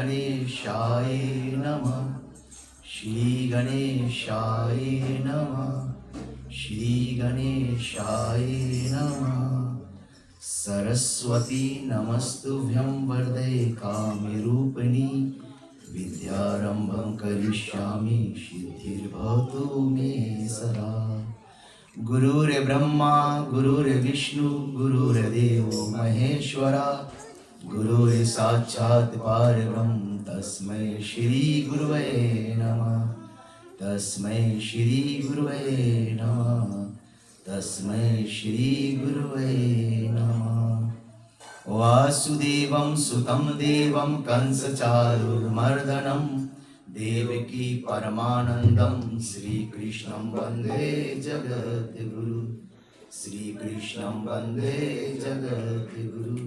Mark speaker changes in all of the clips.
Speaker 1: गणेशाय नमः, श्री गणेशाय नमः, श्री गणेशाय नमः। सरस्वती नमस्तुभ्यं वरदे कामरूपिणी, विद्यारंभं करिष्यामि सिद्धिर्भवतु मे सदा। गुरुर्ब्रह्मा गुरुर्विष्णु गुरुर्देवो महेश्वरा, गुरुर्साक्षात् परब्रह्म तस्मै श्री गुरुवे नमः, तस्मै श्री गुरुवे नमः, तस्मै श्री गुरुवे नमः। वासुदेवं सुतं देवं कंसचारुर्मर्दनं, देवकी परमानंदं श्रीकृष्णं वन्दे जगद्गुरु, श्रीकृष्णं वन्दे जगद्गुरु,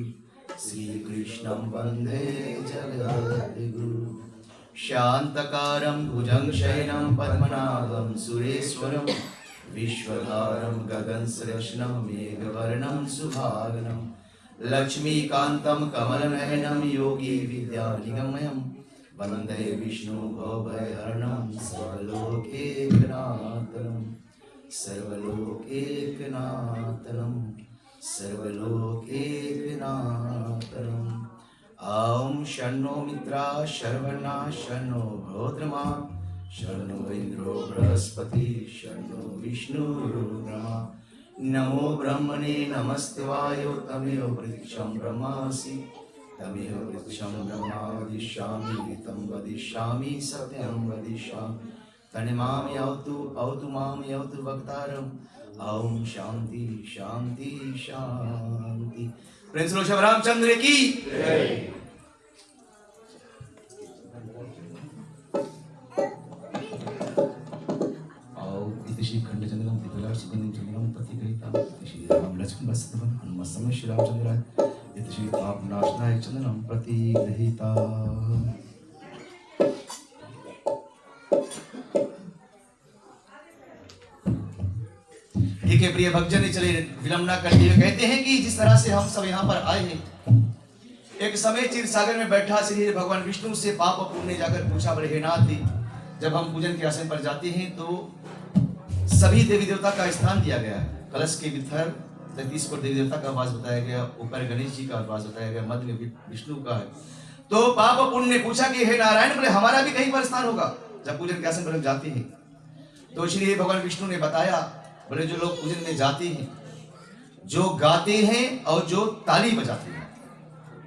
Speaker 1: श्रीकृष्णं वन्दे जगद्गुरु। शान्तकारं भुजङ्गशयनं पद्मनाभं सुरेश्वरं, विश्वधारं गगनसदृशं मेघवर्णं सुभागनं, लक्ष्मीकान्तं कमलनयनं योगी विद्यानिगमनं, वन्दे विष्णु भवभयहरणं सर्वलोकैकनाथं, सर्वलोकैकनाथं, सर्वलोकैकनाथं। ॐ शन्नो मित्रा शर्वणा शन्नो भद्रमा, शन्नो इन्द्रो बृहस्पति, शन्नो विष्णुर्ब्रह्मा। नमो ब्रह्मणे नमस्तेवाय, तमेव प्रतीक्षं ब्रह्मासि, तमेव प्रतीक्षं ब्रह्मा वदिष्यामि, तं वदिष्यामि सत्यं वदिष्यामि। तन्मां यावतु अवतु मां यावतु वक्तारम्। ओम शांति शांति शांति। प्रिंस ऋषभ रामचंद्र की जय। आओ इतिश्री खंडचंद्रम तितलार सुगंधिम चंद्रम प्रतिगृहीता, इतिश्री राम लक्ष्मण वसुदेवन हनुमत्समय श्री रामचंद्राय, इतिश्री पाप नाशनाय चंद्रम प्रतिगृहीता। ठीक है प्रिय भक्तजन, चले विलंब न करते हुए कहते हैं कि जिस तरह से हम सब यहाँ पर आए हैं, एक समय क्षीर सागर में बैठा श्री भगवान विष्णु से पाप पुण्य जाकर पूछा, बड़े हे नाथ जी, जब हम पूजन के आसन पर जाते हैं तो सभी देवी देवता का स्थान दिया गया है। कलश के भीतर 33 को देवी देवता का वास बताया गया, ऊपर गणेश जी का वास बताया गया, मध्य में विष्णु का है। तो पाप पुण्य पूछा कि हे नारायण, बोले हमारा भी कहीं पर स्थान होगा जब पूजन के आसन पर जाते हैं। तो श्री भगवान विष्णु ने बताया, बोले जो लोग पूजन में जाते हैं, जो गाते हैं और जो ताली बजाते हैं,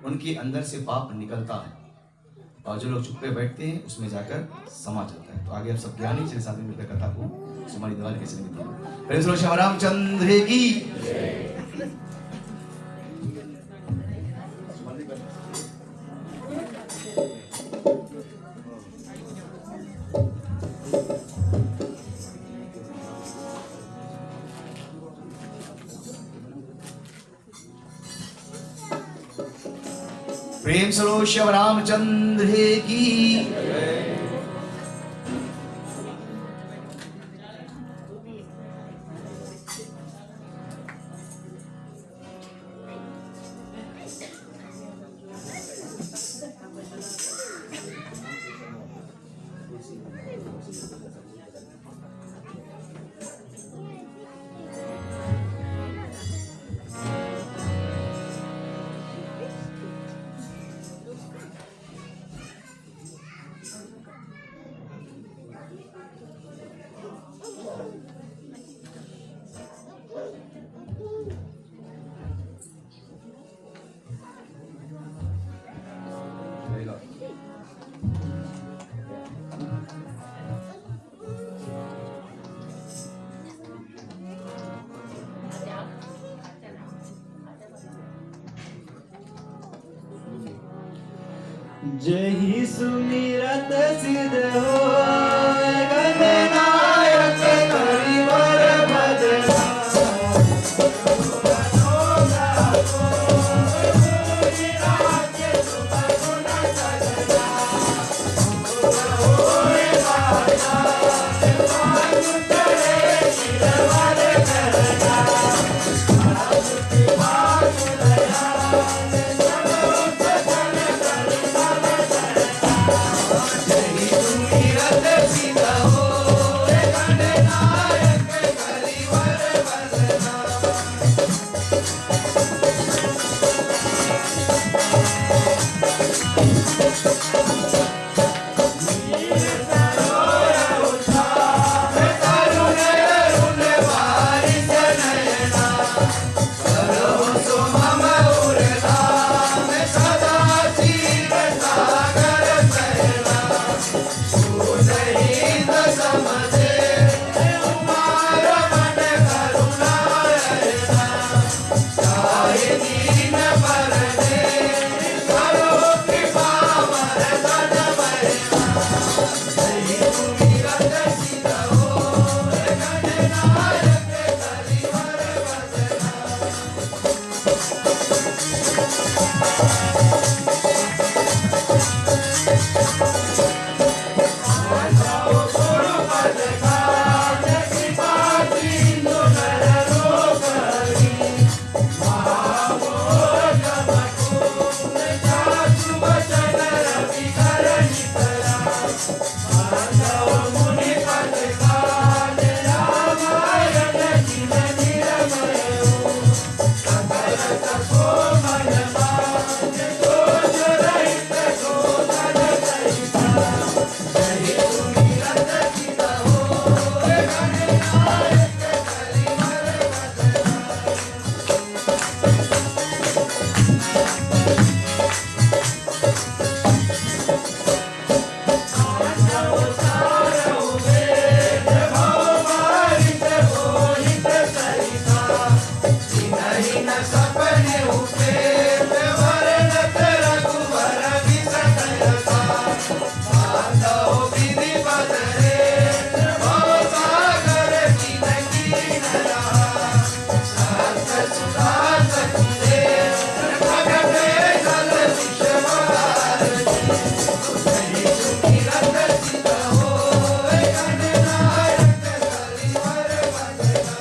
Speaker 1: उनके अंदर से पाप निकलता है, और जो लोग चुप पे बैठते हैं उसमें जाकर समा जाता है। तो आगे आप सब ज्ञानी चले साथ में मिलकर कथा को हमारी दिवाली कैसे निकलती है। प्रेम से श्री रामचंद्र की। प्रेम सरो शिव रामचंद्र की।
Speaker 2: जही सुमिरत सिद्ध हो गणनायक करिवर भजना। नहीं न सपने उठे वर्णत रघुवर बिसत यथा बांधो विधि बदले भव सागर कीन कीन रहा सहस्र सुधा सखी भगते जल विषवार नहीं सुमिरत सिद्ध होए गणनायक करिवर बदला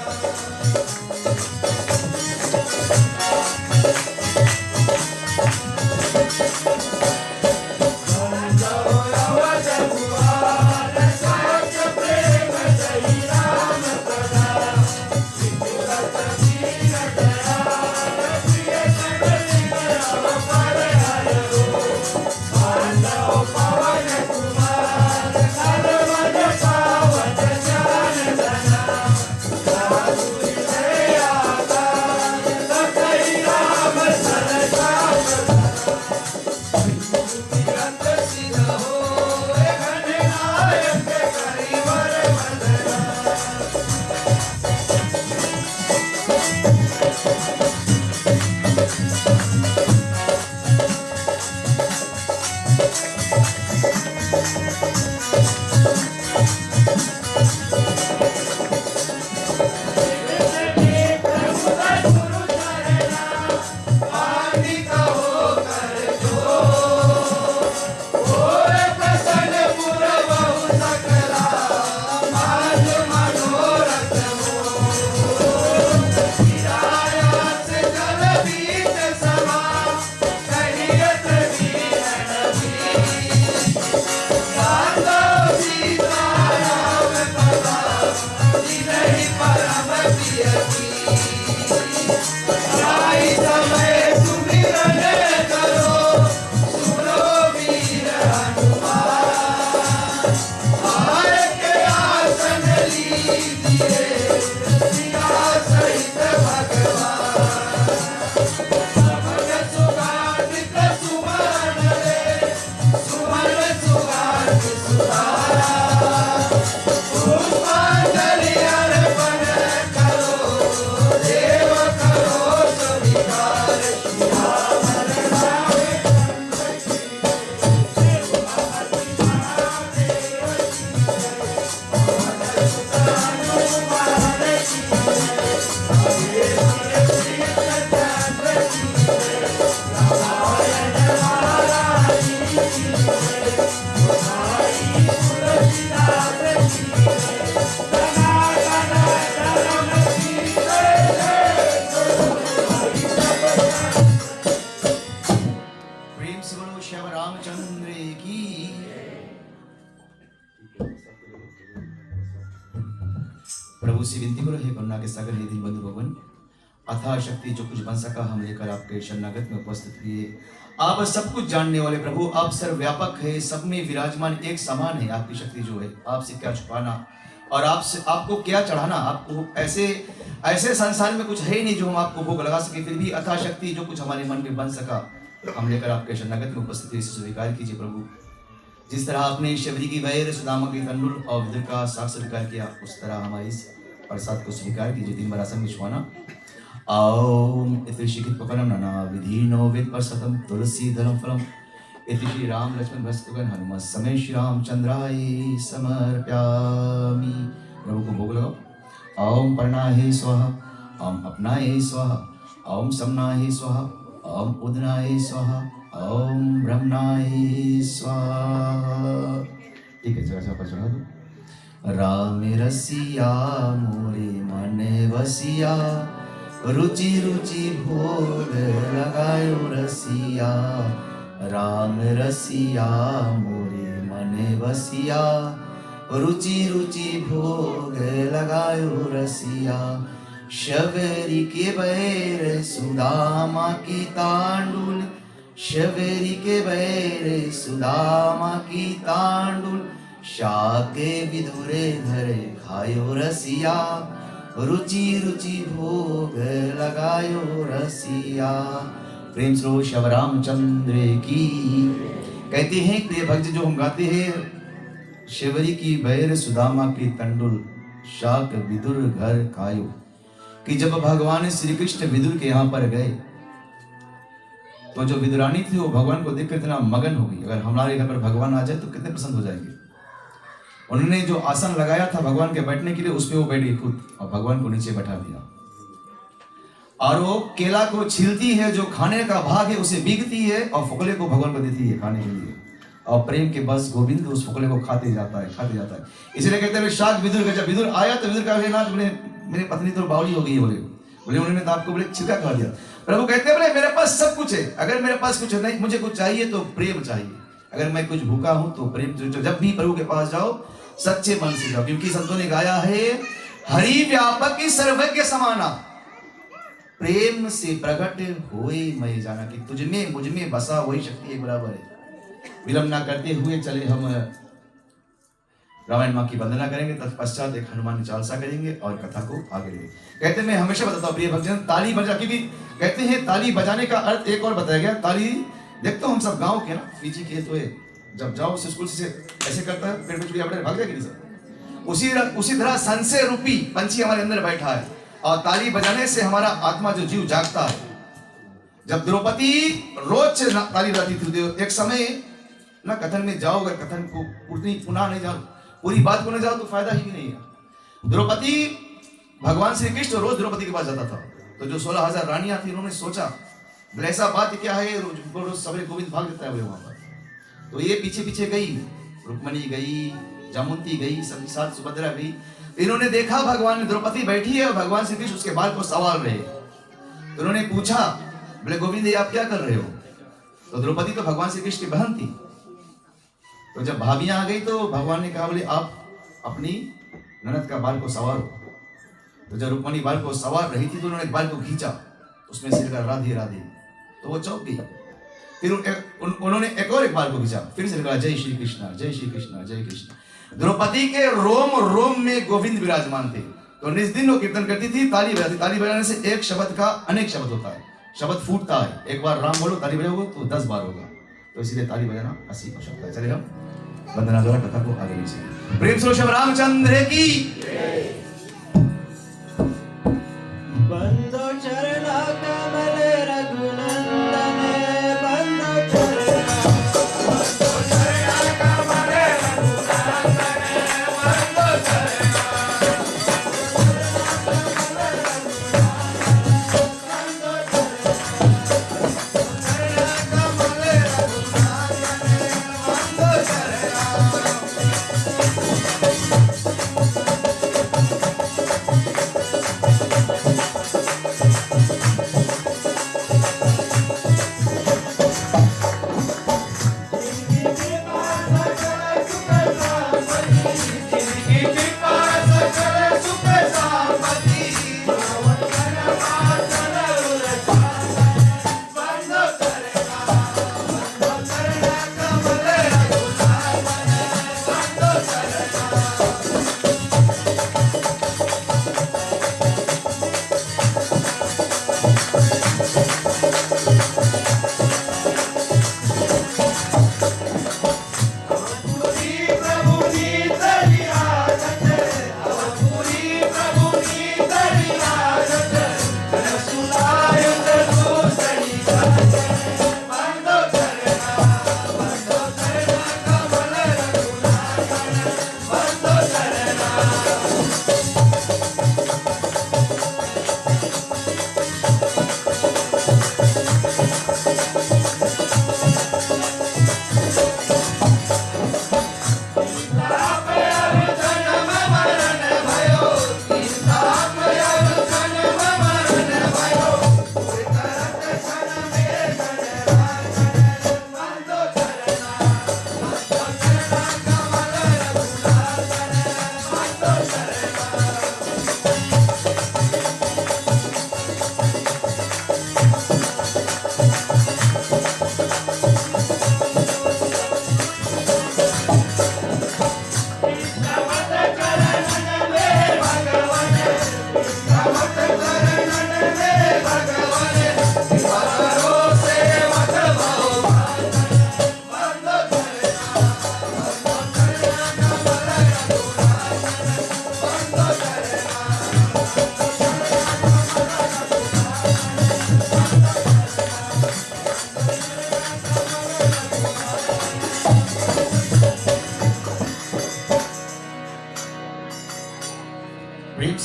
Speaker 1: प्रेम से बोलो श्याम रामचंद्र की। प्रभु से विनती करो हे करुणा के सागर हे दीनबंधु भगवान, अथाह शक्ति जो कुछ बन सका हम लेकर आपके शरणागत में उपस्थित हुए। आप सब कुछ जानने वाले प्रभु, आप सर्वव्यापक है, सब में विराजमान एक समान है। आपकी शक्ति जो है, आपसे क्या छुपाना और आपसे आपको क्या चढ़ाना। आपको ऐसे संसार में कुछ है ही नहीं जो हम आपको भोग लगा सके, फिर भी अथाह शक्ति जो कुछ हमारे मन में बन सका हम लेकर आपके शरणागत में उपस्थित हुए, इसे स्वीकार कीजिए प्रभु। जिस तरह आपने शबरी की वैर सुदामा की तंडुल और विदुर का साथ स्वीकार किया, उस तरह हमारे इस प्रसाद को स्वीकार कीजिए। दिन भर आसन विश्वाना ओम इति शिखित पकरम नाना विधीनो वेद परसतम तुलसी धर्म फलम इति श्री राम लक्ष्मण भस्तुगन हनुमत समय श्री रामचंद्राय समर्प्यामि। प्रभु को भोग लगाओ। ओम पर्णाहे स्वाहा, ओम अपनाहे स्वाहा, ओम समनाहे स्वाहा, ओम उदनाय स्वाहा, ओम ब्रह्मणाय स्वाहा। ठीक है, जगह पर चढ़ा दो। राम रसिया मोरे मन बसिया, रुचि रुचि भोग लगायो रसिया। राम रसिया मोरे मन बसिया, रुचि रुचि भोग लगायो रसिया। शबरी के बैर सुदामा की तांडुल, शबरी के बैर सुदामा की तांडुल। शाके विदुरे घर खायो रसिया, रुचि रुचि भोग लगायो रसिया। प्रेम श्रो श्याम रामचंद्र की। कहते हैं प्रिय भक्त जो हम गाते हैं, शबरी की बैर सुदामा की तंडुल, शाक विदुर घर खायो। कि जब भगवान श्री कृष्ण विदुर के यहाँ पर गए तो जो विदुरानी थी वो भगवान को देखकर इतना मगन हो गई, अगर हमारे घर पर भगवान आ जाए तो कितने प्रसन्न हो जाएंगे। उन्होंने जो आसन लगाया था भगवान के बैठने के लिए उस पे वो बैठ गई खुद और भगवान को नीचे बैठा दिया। और वो केला को छीलती है, जो खाने का भाग है उसे बीगती है और फुकले को भगवान को देती है खाने के लिए। और प्रेम के बस गोविंद उस फुकले को खाते जाता है। इसलिए कहते हैं शाक विदुर का, जब विदुर आया तो विदुर का नाथ बोले मेरी पत्नी तो बावली हो गई, बोले उन्होंने तो आपको बोले छिलका खा दिया। प्रभु कहते हैं बोले मेरे पास सब कुछ है, अगर मेरे पास कुछ नहीं, मुझे कुछ चाहिए तो प्रेम चाहिए। अगर मैं कुछ भूखा हूं तो प्रेम, जब भी प्रभु के पास जाओ सच्चे मन से जाओ, क्योंकि संतों ने गाया है हरि व्यापक सर्वज्ञ समाना, प्रेम से प्रकट होए मैं जाना, कि तुझ में मुझ में बसा वही शक्ति एक बराबर है। विलंब ना करते हुए चले हम रामायण माँ की वंदना करेंगे, तत्पश्चात एक हनुमान चालीसा करेंगे और कथा को आगे लेंगे। कहते हैं मैं हमेशा बताता हूँ प्रिय भक्तजन, ताली बजा, क्योंकि कहते हैं ताली बजाने का अर्थ एक और बताया गया। ताली देखते हो हम सब गाँव के ना, पीछे खेत हुए जब जाओ स्कूल से ऐसे करता है, पेड़ में चुड़िया भाग जाएगी सब, उसी तरह संशय रूपी पंछी हमारे अंदर बैठा है और ताली बजाने से हमारा आत्मा जो जीव जागता है। जब द्रौपदी रोज ताली बजाती थी, एक समय ना कथन में जाओ, अगर कथन को पुनः नहीं जाओ, पूरी बात को नहीं जाओ तो फायदा ही नहीं है। द्रौपदी, भगवान श्री कृष्ण रोज द्रौपदी के पास जाता था, तो जो 16,000 रानियां थी उन्होंने सोचा बोले ऐसा बात क्या है, रोज सवेरे गोविंद भाग देता है वहां पर। तो ये पीछे पीछे गई, रुक्मणी गई, जामुंती गई, सबके साथ सुभद्रा गई। इन्होंने देखा भगवान द्रौपदी बैठी है और भगवान श्री कृष्ण उसके बाल को संवार रहे। तो उन्होंने पूछा बोले गोविंद आप क्या कर रहे हो? तो द्रौपदी तो भगवान श्री कृष्ण की बहन थी। तो जब भाभियां आ गई तो भगवान ने कहा बोले आप अपनी ननद का बाल को संवारो। तो जब रुक्मणी बाल को संवार रही थी तो उन्होंने बाल को खींचा, उसमें सिर का राधे राधे, तो वो चौंक गई। फिर उन्होंने एक और एक बाल को खींचा, फिर से कहा जय श्री कृष्ण जय श्री कृष्ण जय कृष्ण। द्रौपदी के रोम रोम में गोविंद विराजमान थे। तो निज दिन वो कीर्तन करती थी, ताली बजाती। ताली बजाने से एक शब्द का अनेक शब्द होता है, शब्द फूटता है। एक बार राम बोलो ताली बजाओगे तो 10 बार होगा, तो इसीलिए ताली बजाना 80 का शब्द है। चलिए हम वंदना द्वारा कथा को आगे ले चलेंगे। प्रेम से श्री रामचंद्र की
Speaker 2: बंदो चरना कमल रघुनंदन, बंदो चरना कमल रघुनंदन, बंदो चरना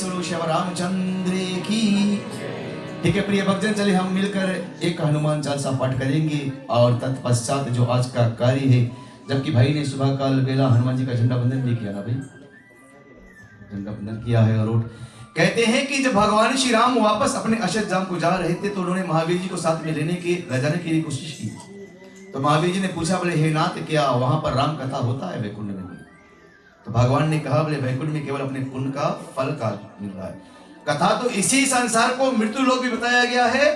Speaker 1: स्वरूप श्री रामचंद्र की। ठीक है प्रिय भक्तजन, चले हम मिलकर एक हनुमान चालीसा पाठ करेंगे और तत्पश्चात जो आज का कार्य है, जबकि भाई ने सुबह काल बेला हनुमान जी का झंडा बंधन भी किया ना भाई, झंडा बंधन किया है। और कहते हैं कि जब भगवान श्री राम वापस अपने अशोकधाम को जा रहे थे तो उन्होंने महावीर जी को साथ में ले जाने की कोशिश की। तो महावीर जी ने पूछा, बोले हे नाथ, क्या वहां पर राम कथा होता है वैकुंठ में? तो भगवान ने कहा, बोले वैकुंठ में केवल अपने पुण्य का फल का मिल रहा है। कथा तो इसी संसार को मृत्यु लोक भी बताया गया है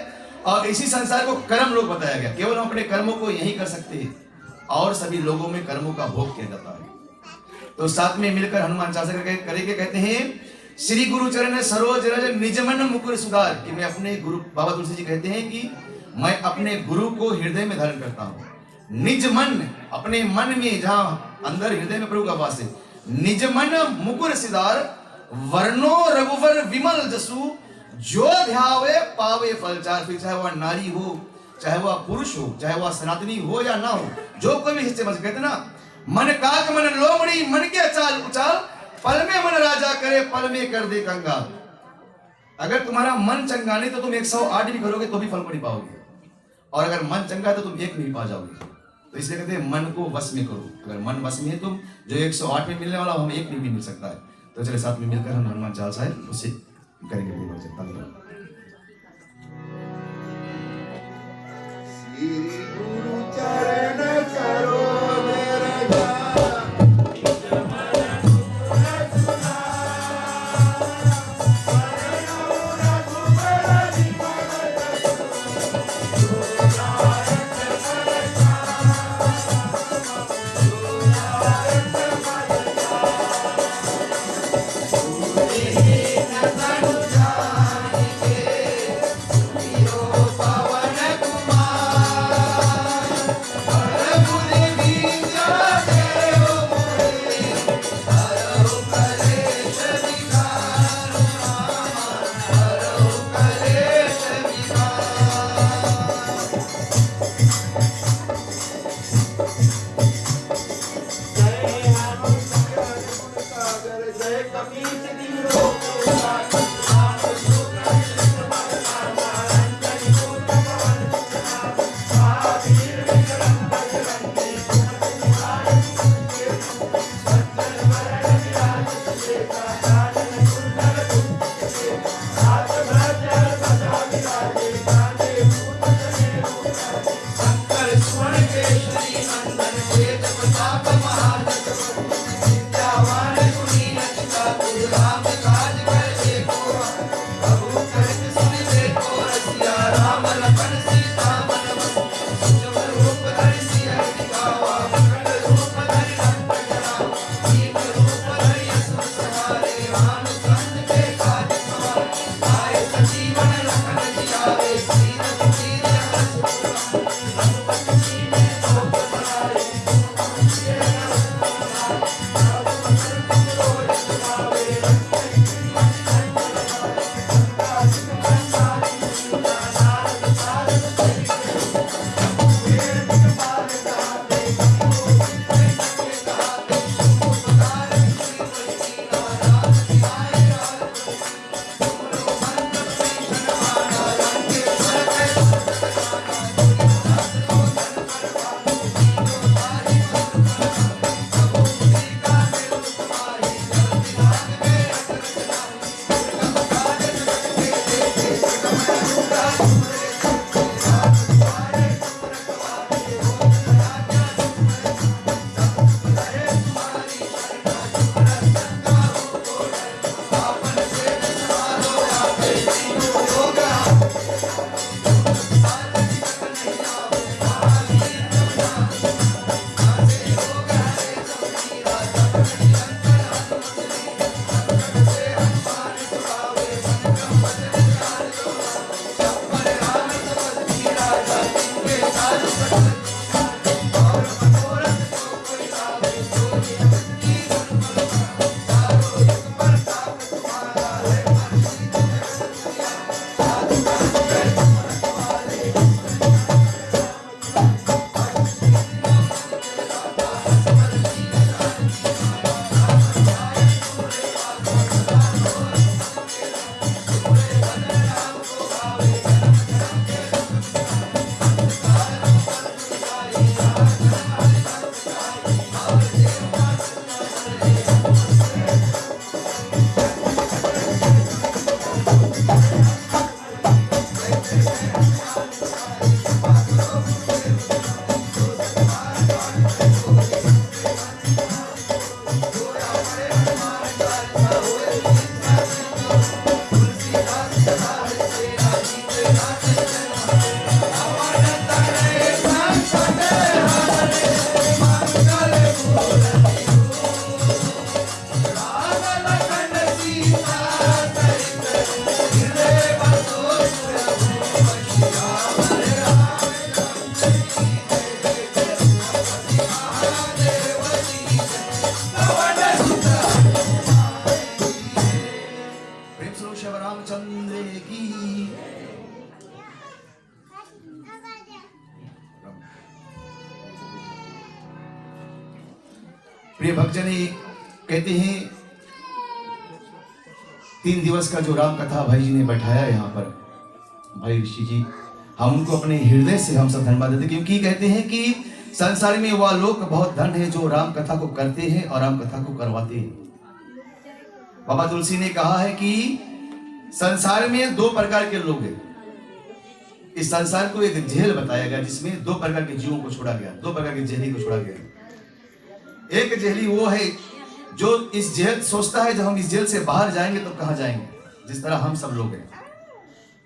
Speaker 1: और इसी संसार को कर्म लोक बताया गया। केवल हम अपने कर्मों को यही कर सकते हैं और सभी लोगों में कर्मों का भोग किया जाता है। तो साथ में मिलकर हनुमान चालीसा करेंगे। कहते हैं, श्री गुरु चरण सरोज रज निज मन मुकुर सुधार, कि मैं अपने गुरु, बाबा तुलसी जी कहते हैं कि मैं अपने गुरु को हृदय में धारण करता हूं। निज मन, अपने मन में, जहां अंदर हृदय में प्रभु का वास है। निज मन मुकुर सिदार, वर्णो रघुवर विमल जसु, जो ध्यावे पावे फलचार। फिर चाहे वह नारी हो, चाहे वह पुरुष हो, चाहे वह सनातनी हो या ना हो, जो कोई भी हिस्से में, कहते ना, मन काक मन लोमड़ी, मन के चाल उचाल, पल में मन राजा करे, पल में कर दे कंगाल। अगर तुम्हारा मन चंगा नहीं तो तुम 108 भी करोगे तो भी फल को नहीं पाओगे, और अगर मन चंगा है तो तुम एक नहीं पा जाओगे। तो इसलिए कहते हैं मन को वश में करो। अगर मन वश में है तुम, जो 108 में मिलने वाला हम एक में भी मिल सकता है। तो चले साथ में मिलकर हम हनुमान चालीसा है उससे करेंगे।
Speaker 2: श्री गुरु चरण सरोज रज
Speaker 1: पवन कुमार प्रिय भक्तजन कहते हैं 3 दिवस का जो राम कथा भाई जी ने बैठाया यहाँ पर, भाई ऋषि जी, हम उनको अपने हृदय से हम सब धन्यवाद देते, क्योंकि कहते हैं कि संसार में वह लोग बहुत धन है जो राम कथा को करते हैं और राम कथा को करवाते हैं। बाबा तुलसी ने कहा है कि संसार में 2 प्रकार के लोग हैं। इस संसार को एक जेल बताया गया जिसमें 2 प्रकार के जीवों को छोड़ा गया, 2 प्रकार के जेली को छोड़ा गया। एक जेली वो है जो इस जेल सोचता है जब हम इस जेल से बाहर जाएंगे तो कहां जाएंगे, जिस तरह हम सब लोग हैं,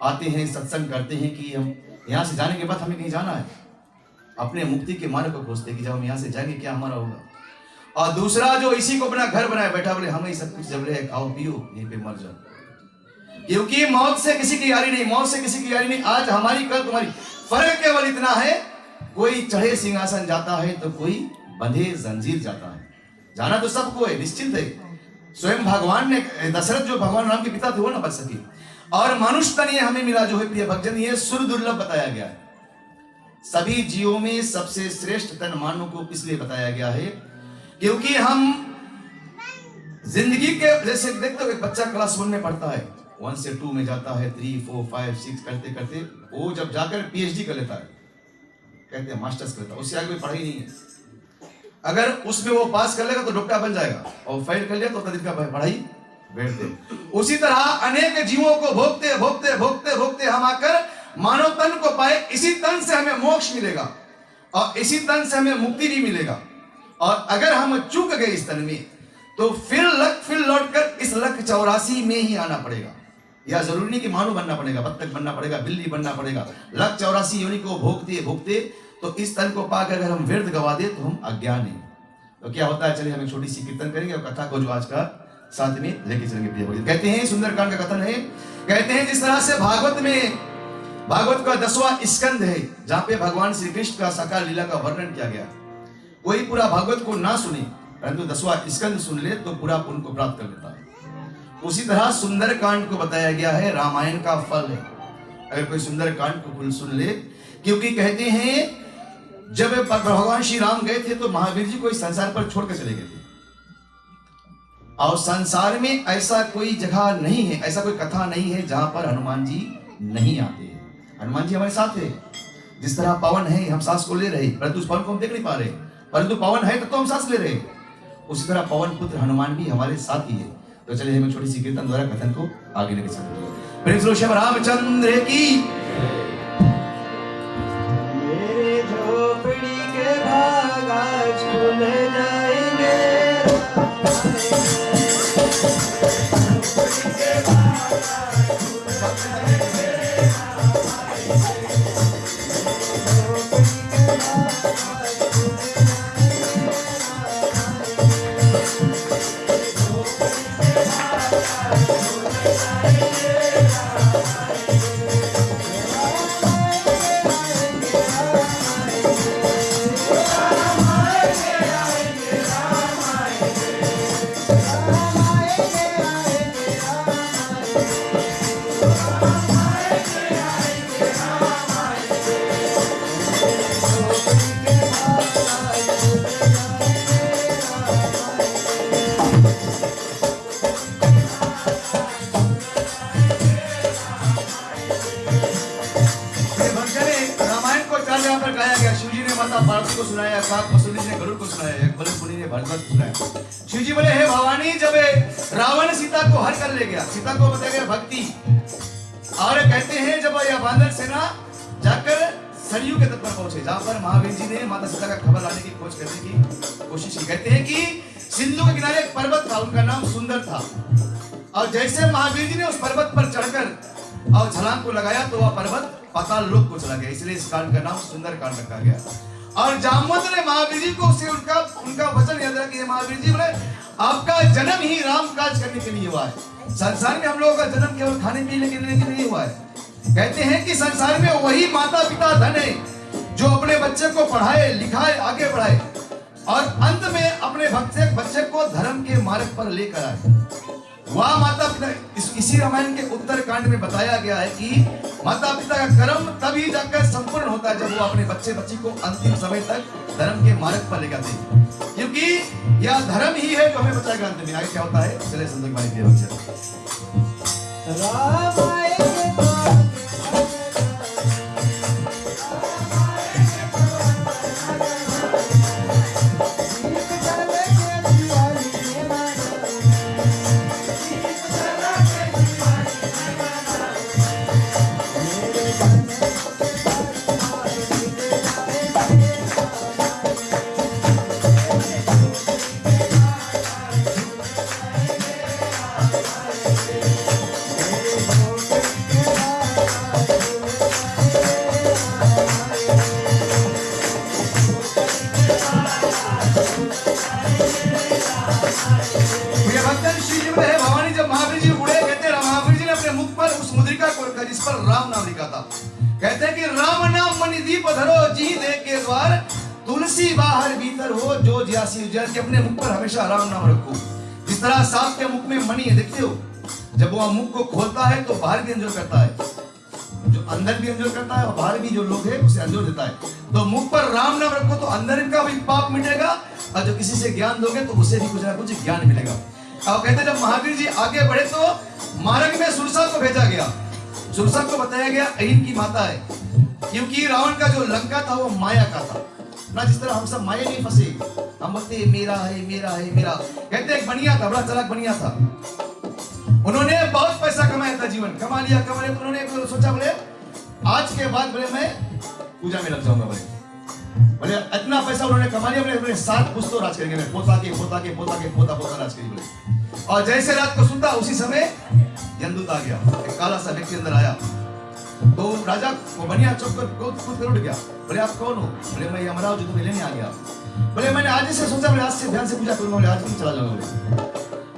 Speaker 1: आते हैं सत्संग करते हैं कि हम यहां से जाने के बाद हमें कहीं जाना है, अपने मुक्ति के मार्ग को खोजते कि जब हम यहां से जाएंगे क्या हमारा होगा। और दूसरा जो इसी को अपना घर बनाए बैठा, बोले हमें सब कुछ जब रहे खाओ पियो यहीं पे मर जाओ, क्योंकि मौत से किसी की यारी नहीं, मौत से किसी की यारी नहीं, आज हमारी कल तुम्हारी। फर्क केवल इतना है, कोई चढ़े सिंहासन जाता है तो कोई बंधे जंजीर जाता है। जाना तो सबको है, निश्चित है। स्वयं भगवान ने, दशरथ जो भगवान राम के पिता थे वो ना बच सके, और मनुष्य तन ये हमें मिला जो है प्रिय भक्तजन, ये सुर दुर्लभ बताया गया है। सभी जीवों में सबसे श्रेष्ठ तन मानव को इसलिए बताया गया है क्योंकि हम जिंदगी के, जैसे देखते हो एक बच्चा क्लास 1 में पढ़ता है, 1 से 2 में जाता है, 3, 4, 5, 6 करते करते वो जब जाकर PhD कर लेता है, कहते हैं मास्टर्स करता है, उससे आगे कोई पढ़ाई नहीं है। अगर उसमें वो पास कर लेगा तो डॉक्टर बन जाएगा, और फेल कर लिया तो तरीक का पढ़ाई बैठ दे। उसी तरह अनेक जीवों को भोगते भोगते भोगते भोगते हम आकर मानव तन को पाए। इसी तन से हमें मोक्ष मिलेगा और इसी तन से हमें मुक्ति भी मिलेगा। और अगर हम चूक गए इस तन में तो फिर लौटकर इस लख 84 में ही आना पड़ेगा। या जरूरी नहीं कि मानव बनना पड़ेगा, बत्तख बनना पड़ेगा, बिल्ली बनना पड़ेगा। लख 84 योनि को भोगते भोगते तो इस तन को पाकर अगर हम व्यर्थ गवा दे तो हम अज्ञान हैं। तो क्या होता है, चलिए हम एक छोटी सी कीर्तन करेंगे और कथा को जो आज का साथ में लेके चलेंगे। कहते हैं सुंदरकांड का कथन है, कहते हैं जिस तरह से भागवत का 10वां स्कंद है जहां पे भगवान श्री कृष्ण का साकार लीला का वर्णन किया गया। कोई पूरा भागवत को ना सुने परंतु 10वां स्कंद सुन ले तो पूरा पुण्य को प्राप्त कर लेता है। उसी तरह सुंदरकांड को बताया गया है रामायण का फल है अगर कोई सुंदरकांड को फुल सुन ले, क्योंकि कहते हैं जब भगवान श्री राम गए थे तो महावीर जी को इस संसार पर छोड़कर चले गए थे, और संसार में ऐसा कोई जगह नहीं है, ऐसा कोई कथा नहीं है जहां पर हनुमान जी नहीं आते। हनुमान जी हमारे साथ है। जिस तरह पवन है, हम सांस को ले रहे परंतु उस पवन को हम देख नहीं पा रहे, परंतु पवन है तो हम सांस ले रहे। उसी तरह पवन पुत्र हनुमान भी हमारे साथ ही है। तो चलिए हमें छोटी सी कीर्तन द्वारा कथन को आगे लेकर चलते हैं। प्रेम से श्री रामचंद्र की।
Speaker 3: मेरे झोपड़ी के भागा झूल जाएंगे,
Speaker 1: पार्वती को सुनाया, काक मसूली ने गरुड़ को सुनाया, बलि मुनि ने भरद्वाज को सुनाया। शिव जी बोले हे भवानी, जब रावण सीता को हर कर ले गया, सीता को बताया गया भक्ति, और कहते हैं जब यह बानर सेना जाकर सरयू के तट पर पहुंचे, जहां पर महावीर जी ने माता सीता का खबर लाने की खोज करने की कोशिश की। कहते हैं कि सिंधु के किनारे एक पर्वत था, उनका नाम सुंदर था। और जैसे महावीर जी ने उस पर्वत पर चढ़कर और छलांग को लगाया तो वह पर्वत पाताल लोक को चला गया, इसलिए इस कांड का नाम सुंदर कांड रखा गया। और जामवंत ने महावीर जी को से उनका वचन याद रखा कि महावीर जी बोले आपका जन्म ही राम काज करने के लिए हुआ है। संसार में हम लोगों का जन्म केवल खाने पीने के लिए नहीं हुआ है। कहते हैं कि संसार में वही माता पिता धन है जो अपने बच्चे को पढ़ाए लिखाए आगे बढ़ाए और अंत में अपने बच्चे को धर्म के मार्ग पर लेकर आए। वह माता पिता इसी रामायण के उत्तर कांड में बताया गया है कि माता पिता का कर्म तभी जाकर संपूर्ण होता है जब वो अपने बच्चे बच्ची को अंतिम समय तक धर्म के मार्ग पर लेकर आते, क्योंकि यह धर्म ही है जो हमें बचाएगा अंत में। आगे क्या होता है चले संतोष भाई के बच्चे
Speaker 3: राम आएंगे
Speaker 1: भवानी जब महावीर जी उड़े, कहते हैं महावीर जी ने अपने मुख पर उस मुद्रिका को रखा जिस पर राम नाम लिखा था। कहते हैं कि राम नाम मणि दीप धरो जी दे के द्वार तुलसी बाहर भीतर हो जो जियासी उजर। के अपने मुख पर हमेशा राम नाम रखो। जिस तरह सांप के मुख में मणि है, देखते हो जब वह मुख को खोलता है तो बाहर भी अंजोर करता है, जो अंदर भी अंजोर करता है और बाहर भी जो लोग है उसे अंजोर देता है। तो मुख पर राम नाम रखो तो अंदर का भी पाप मिटेगा और जो किसी से ज्ञान दोगे तो उसे भी कुछ ना कुछ ज्ञान मिलेगा। अब कहते जब महावीर जी आगे बढ़े तो मार्ग में सुरसा को भेजा गया। सुरसा को बताया गया अहिन की माता है, क्योंकि रावण का जो लंका था वो माया का था ना। जिस तरह हम सब माया नहीं फंसे, हम बोलते मेरा है मेरा है मेरा। कहते एक बनिया था, बड़ा चालाक बनिया था, उन्होंने बहुत पैसा कमाया था, जीवन कमा लिया तो उन्होंने सोचा बोले आज के बाद बोले मैं पूजा में लग जाऊंगा। बोले इतना पैसा उन्होंने कमा लिया, बोले 7 पुश्त राज करेंगे, मैं पोता के पोता के पोता के पोता पोता राज करेंगे बोले। और जैसे रात को सुनता उसी समय यमदूत आ गया, एक काला सा व्यक्ति अंदर आया। तो राजा को बनिया चौक पर कूद कर उठ गया। बोले आप कौन हो? बोले मैं यमराज जो तुम्हें लेने आ गया। बोले मैंने आज से सोचा, बोले आज से ध्यान से पूजा करूंगा, बोले आज तुम चला जाओगे बोले।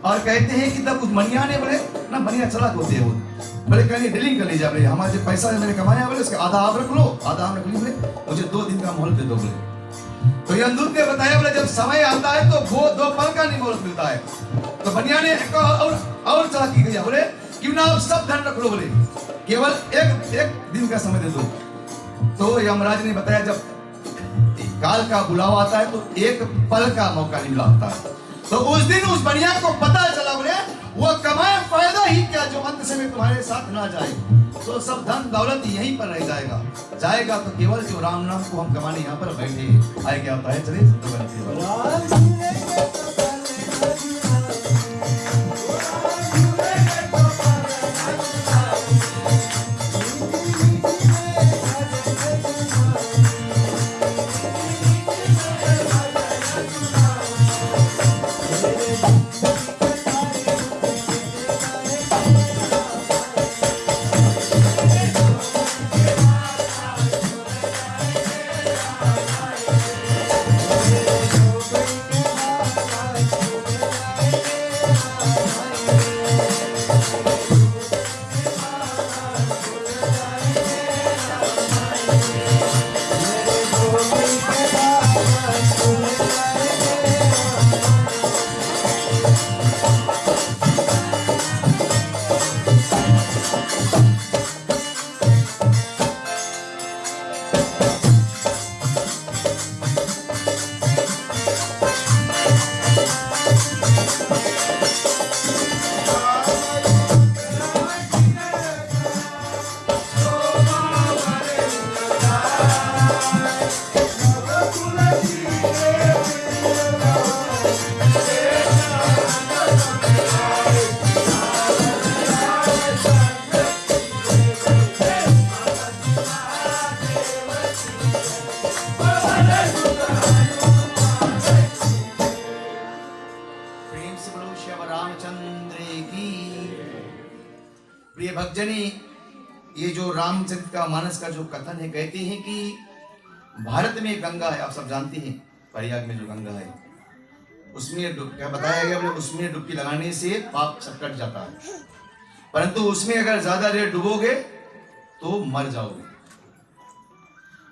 Speaker 1: और कहते हैं कि तब उस बनिया ने बोले ना, बनिया चालाक होते हैं वो, बोले कहीं डीलिंग कर लीजिए, बोले हमारे जो पैसा मैंने कमाया बोले उसका आधा आप रख लो, आधा हम रख ली, बोले मुझे 2 दिन का मोहलत दे दो बोले। तो यमदूत ने बताया बोले जब समय आता है तो वो 2 पल का नहीं मोहलत मिलता है। तो बनिया ने और चालाकी किया, बोले क्यों ना आप सब धन रख लो, बोले केवल एक दिन का समय दे दो। तो यमराज ने बताया जब काल का बुलावा आता है तो 1 पल का मौका नहीं मिलता है। तो उस दिन उस बनिया को पता चला बोले वो कमाए फायदा ही क्या जो अंत समय तुम्हारे साथ ना जाए, तो सब धन दौलत यहीं पर रह जाएगा तो केवल जो राम नाम को हम कमाने यहाँ पर बैठे आए। क्या होता है चलिए प्रिय भक्तजनी, ये जो रामचरित का मानस का जो कथन है, कहते हैं कि भारत में गंगा है, आप सब जानते हैं, प्रयाग में जो गंगा है उसमें क्या बताया गया, उसमें डुबकी लगाने से पाप सब कट जाता है, परंतु उसमें अगर ज्यादा देर डूबोगे तो मर जाओगे।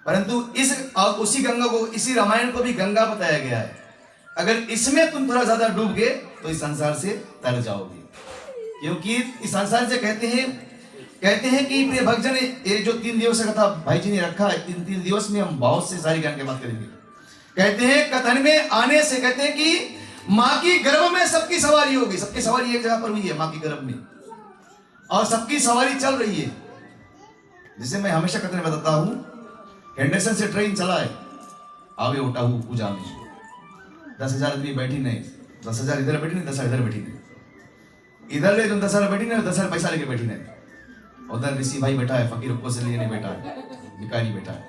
Speaker 1: परंतु इस और उसी गंगा को, इसी रामायण को भी गंगा बताया गया है, अगर इसमें तुम थोड़ा ज्यादा डूब गए तो इस संसार से तर जाओगे। क्योंकि इस संसार से कहते हैं कि प्रिय भक्तजन, ये जो 3 दिवस का कथा भाई जी ने रखा है, 3 दिवस में हम बहुत से सारी ज्ञान की बात करेंगे। कहते हैं कथन में आने से, कहते हैं कि माँ की गर्भ में सबकी सवारी होगी, सबकी सवारी एक जगह पर हुई है माँ की गर्भ में, और सबकी सवारी चल रही है। जिसे मैं हमेशा कथन में बताता हूं, हेंडरसन से ट्रेन चला है, आवे उठा हूं पूजा में 10,000 आदमी बैठी नहीं, 10,000 इधर बैठी नहीं, 10,000 इधर बैठी नहीं, इधर ले तुम 10,000 बैठी नहीं, 10,000 पैसा लेके बैठी नहीं, उधर ऋषि भाई बैठा है, फकीर को से लिए नहीं बैठा है, भिखारी बैठा है।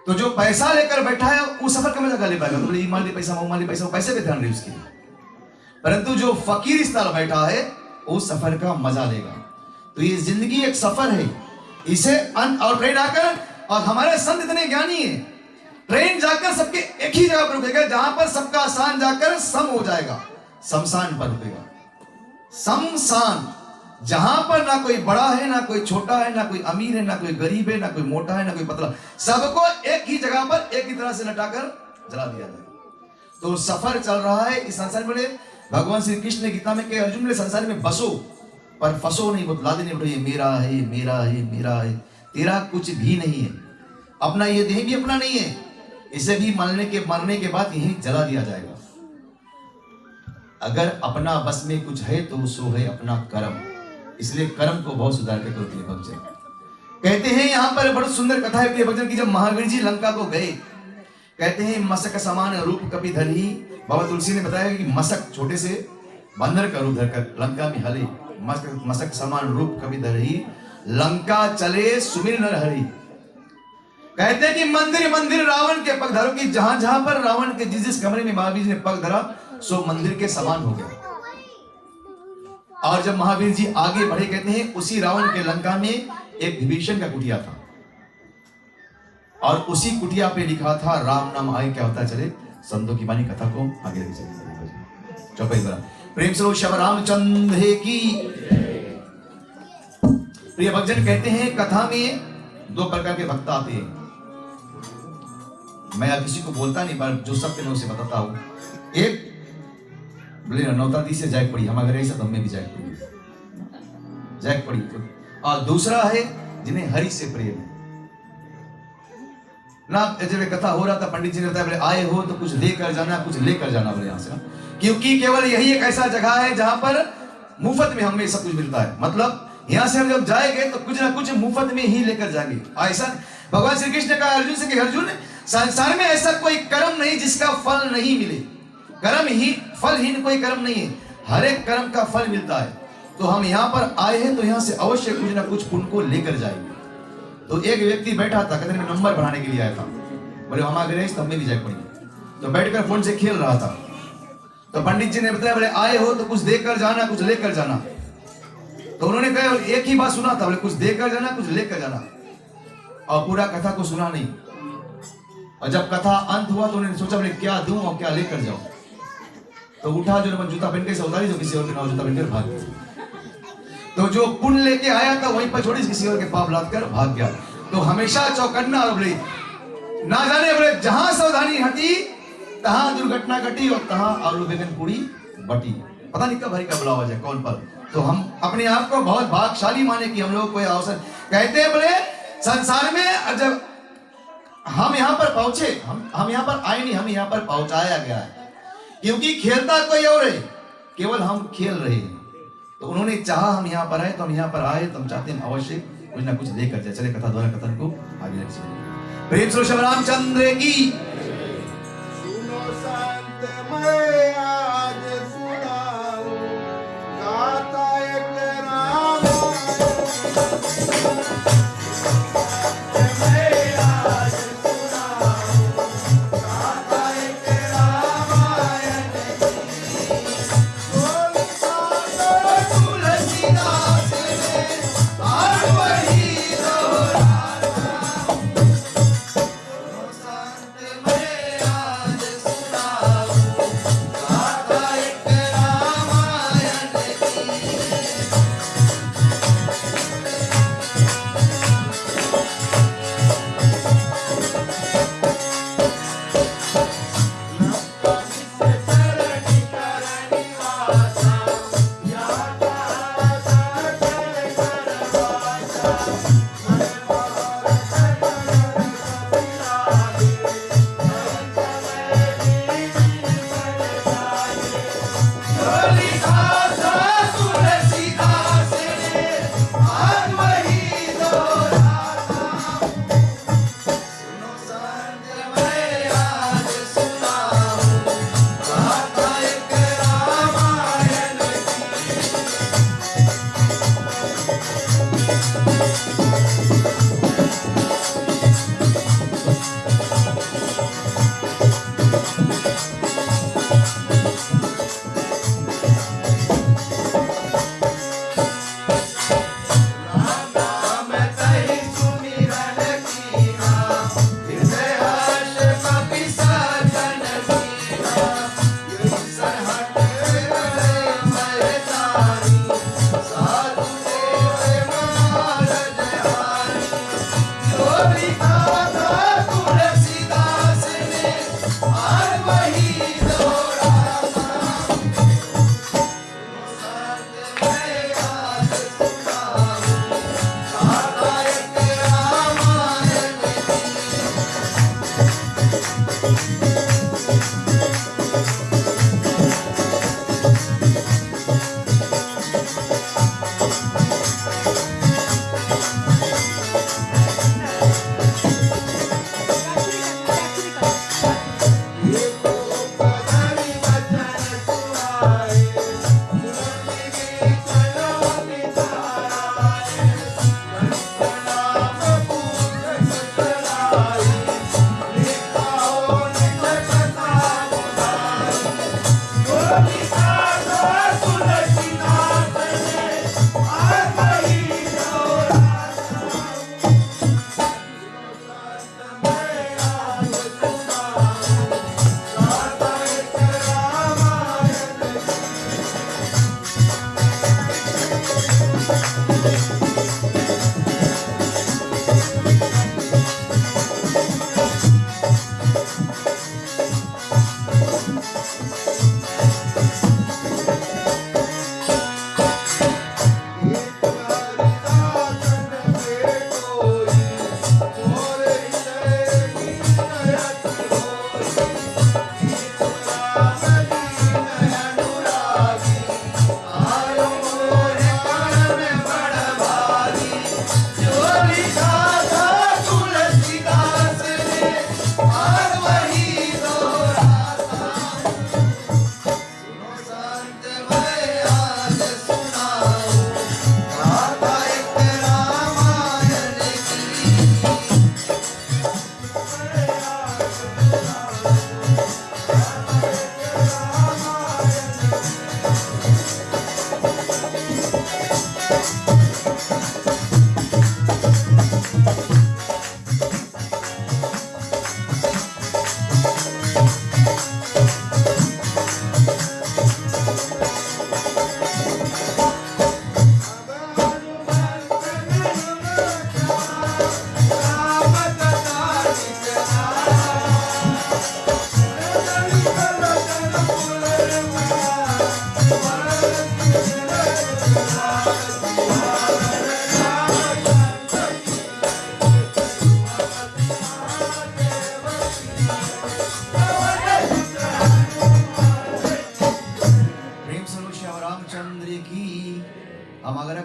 Speaker 1: तो जो पैसा लेकर बैठा है वो सफर का मजा ले पाएगा, तो बोले ईमान ले पैसा, वो मान ले पैसा, वो पैसे पे ध्यान रही उसके। परंतु जो फकीर इस तरह बैठा है वो सफर का मजा लेगा। तो ये जिंदगी एक सफर है, इसे और ट्रेन आकर, और हमारे संत इतने ज्ञानी है, ट्रेन जाकर सबके एक ही जगह पर रुकेगा, जहां पर सबका आसान जाकर सम हो जाएगा, शमशान पर रुकेगा। शमशान, जहां पर ना कोई बड़ा है, ना कोई छोटा है, ना कोई अमीर है, ना कोई गरीब है, ना कोई मोटा है, ना कोई पतला, सबको एक ही जगह पर एक ही तरह से लटाकर जला दिया जाएगा। तो सफर चल रहा है इस संसार में। भगवान श्री कृष्ण ने गीता में कहा, अर्जुन ने संसार में बसो पर फंसो नहीं, बतला देने उठो, ये मेरा है, मेरा है, मेरा है, तेरा कुछ भी नहीं है, अपना ये देह भी अपना नहीं है, इसे भी मरने के बाद यही जला दिया जाएगा। अगर अपना बस में कुछ है तो सो है अपना कर्म, इसलिए कर्म को बहुत सुधार के प्रिय भक्तजन। कहते हैं यहाँ पर बड़ा सुंदर कथा है प्रिय भक्तजन की, जब महावीर जी लंका को गए, कहते हैं मसक समान रूप कपि धरी, बाबा तुलसी ने बताया कि मसक छोटे से बंदर का रूप धरकर लंका में हले, मसक समान रूप कपि धरी, लंका चले सुमिर नर हरि। कहते हैं कि मंदिर मंदिर रावण के पग धरो, कि जहां जहां पर रावण के जिस कमरे में महावीर जी ने पग धरा सो मंदिर के समान हो गया। और जब महावीर जी आगे बढ़े, कहते हैं उसी रावण के लंका में एक विभीषण का कुटिया था, और उसी कुटिया पे लिखा था राम नाम आए क्या होता चले। संतों की वाणी कथा को आगे लेके चलेंगे। चौपाई बरा प्रेम से शब रामचंद्र की। प्रिय भक्तजन, कहते हैं कथा में 2 प्रकार के भक्त आते हैं। मैं किसी को बोलता नहीं, पर जो सत्य मैं उसे बताता हूं। एक बोले नौतादी से जाग पड़ी, हम अगर ऐसा तो हमें भी जाग पड़ी, और दूसरा है जिन्हें हरि से प्रेम है ना। जब कथा हो रहा था, पंडित जी ने बताया, बोले आए हो तो कुछ देकर जाना, कुछ लेकर जाना, बोले यहाँ से ना, क्योंकि केवल यही एक ऐसा जगह है जहां पर मुफ्त में हमें सब कुछ मिलता है। मतलब यहाँ से हम जब जाएंगे तो कुछ ना कुछ मुफ्त में ही लेकर जाएंगे। ऐसा भगवान श्री कृष्ण ने कहा अर्जुन से कि अर्जुन, संसार में ऐसा कोई कर्म नहीं जिसका फल नहीं मिले, कर्म ही फलहीन कोई कर्म नहीं है, हर एक कर्म का फल मिलता है। तो हम यहाँ पर आए हैं तो यहाँ से अवश्य कुछ ना कुछ पुण्य को लेकर जाएंगे। तो एक व्यक्ति बैठा था, कहते हैं नंबर बढ़ाने के लिए आया था, बोले हम आगे रहे तो हमें भी जाए पड़ेंगे। तो बैठकर फोन से खेल रहा था, तो पंडित जी ने बताया, बोले आए हो तो कुछ देकर जाना, कुछ लेकर जाना। तो उन्होंने कहा एक ही बात सुना था, बोले कुछ देकर जाना, कुछ लेकर जाना, और पूरा कथा को सुना नहीं। और जब कथा अंत हुआ तो उन्होंने सोचा, बोले क्या दूं और क्या लेकर जाऊं। तो उठा, जो जूता पहन के से उतारी, जो किसी और के नाम जूता पहनकर भाग गया। तो जो पुण्य लेके आया था वहीं पर छोड़ी, किसी और के पाप लाद कर भाग गया। तो हमेशा चौकन्ना, और बोले ना जाने, बोले जहां सावधानी हटी तहां दुर्घटना घटी, और तहां आलू बैगन पूरी बटी। पता नहीं कब हरि का बुलावा जाए कौन पर। तो हम अपने आप को बहुत भाग्यशाली माने कि हम लोग कोई अवसर, कहते हैं बोले संसार में जब हम यहाँ पर पहुंचे, हम यहाँ पर आए नहीं, हम यहाँ पर पहुंचाया गया है, क्योंकि खेलता कोई और है, केवल हम खेल रहे हैं। तो उन्होंने चाहा हम यहाँ पर आए, तो हम यहाँ पर आए, तो हम चाहते हैं अवश्य कुछ ना कुछ लेकर जाए। चले कथा द्वारा कथन को आगे लेकर चलेंगे। प्रेम से श्री रामचंद्र की।
Speaker 2: सुनो संत मैं आज सुनाऊं, गाता एक रामायण। मैं आज सुनाऊं, गाता एक रामायण। तुलसीदास ने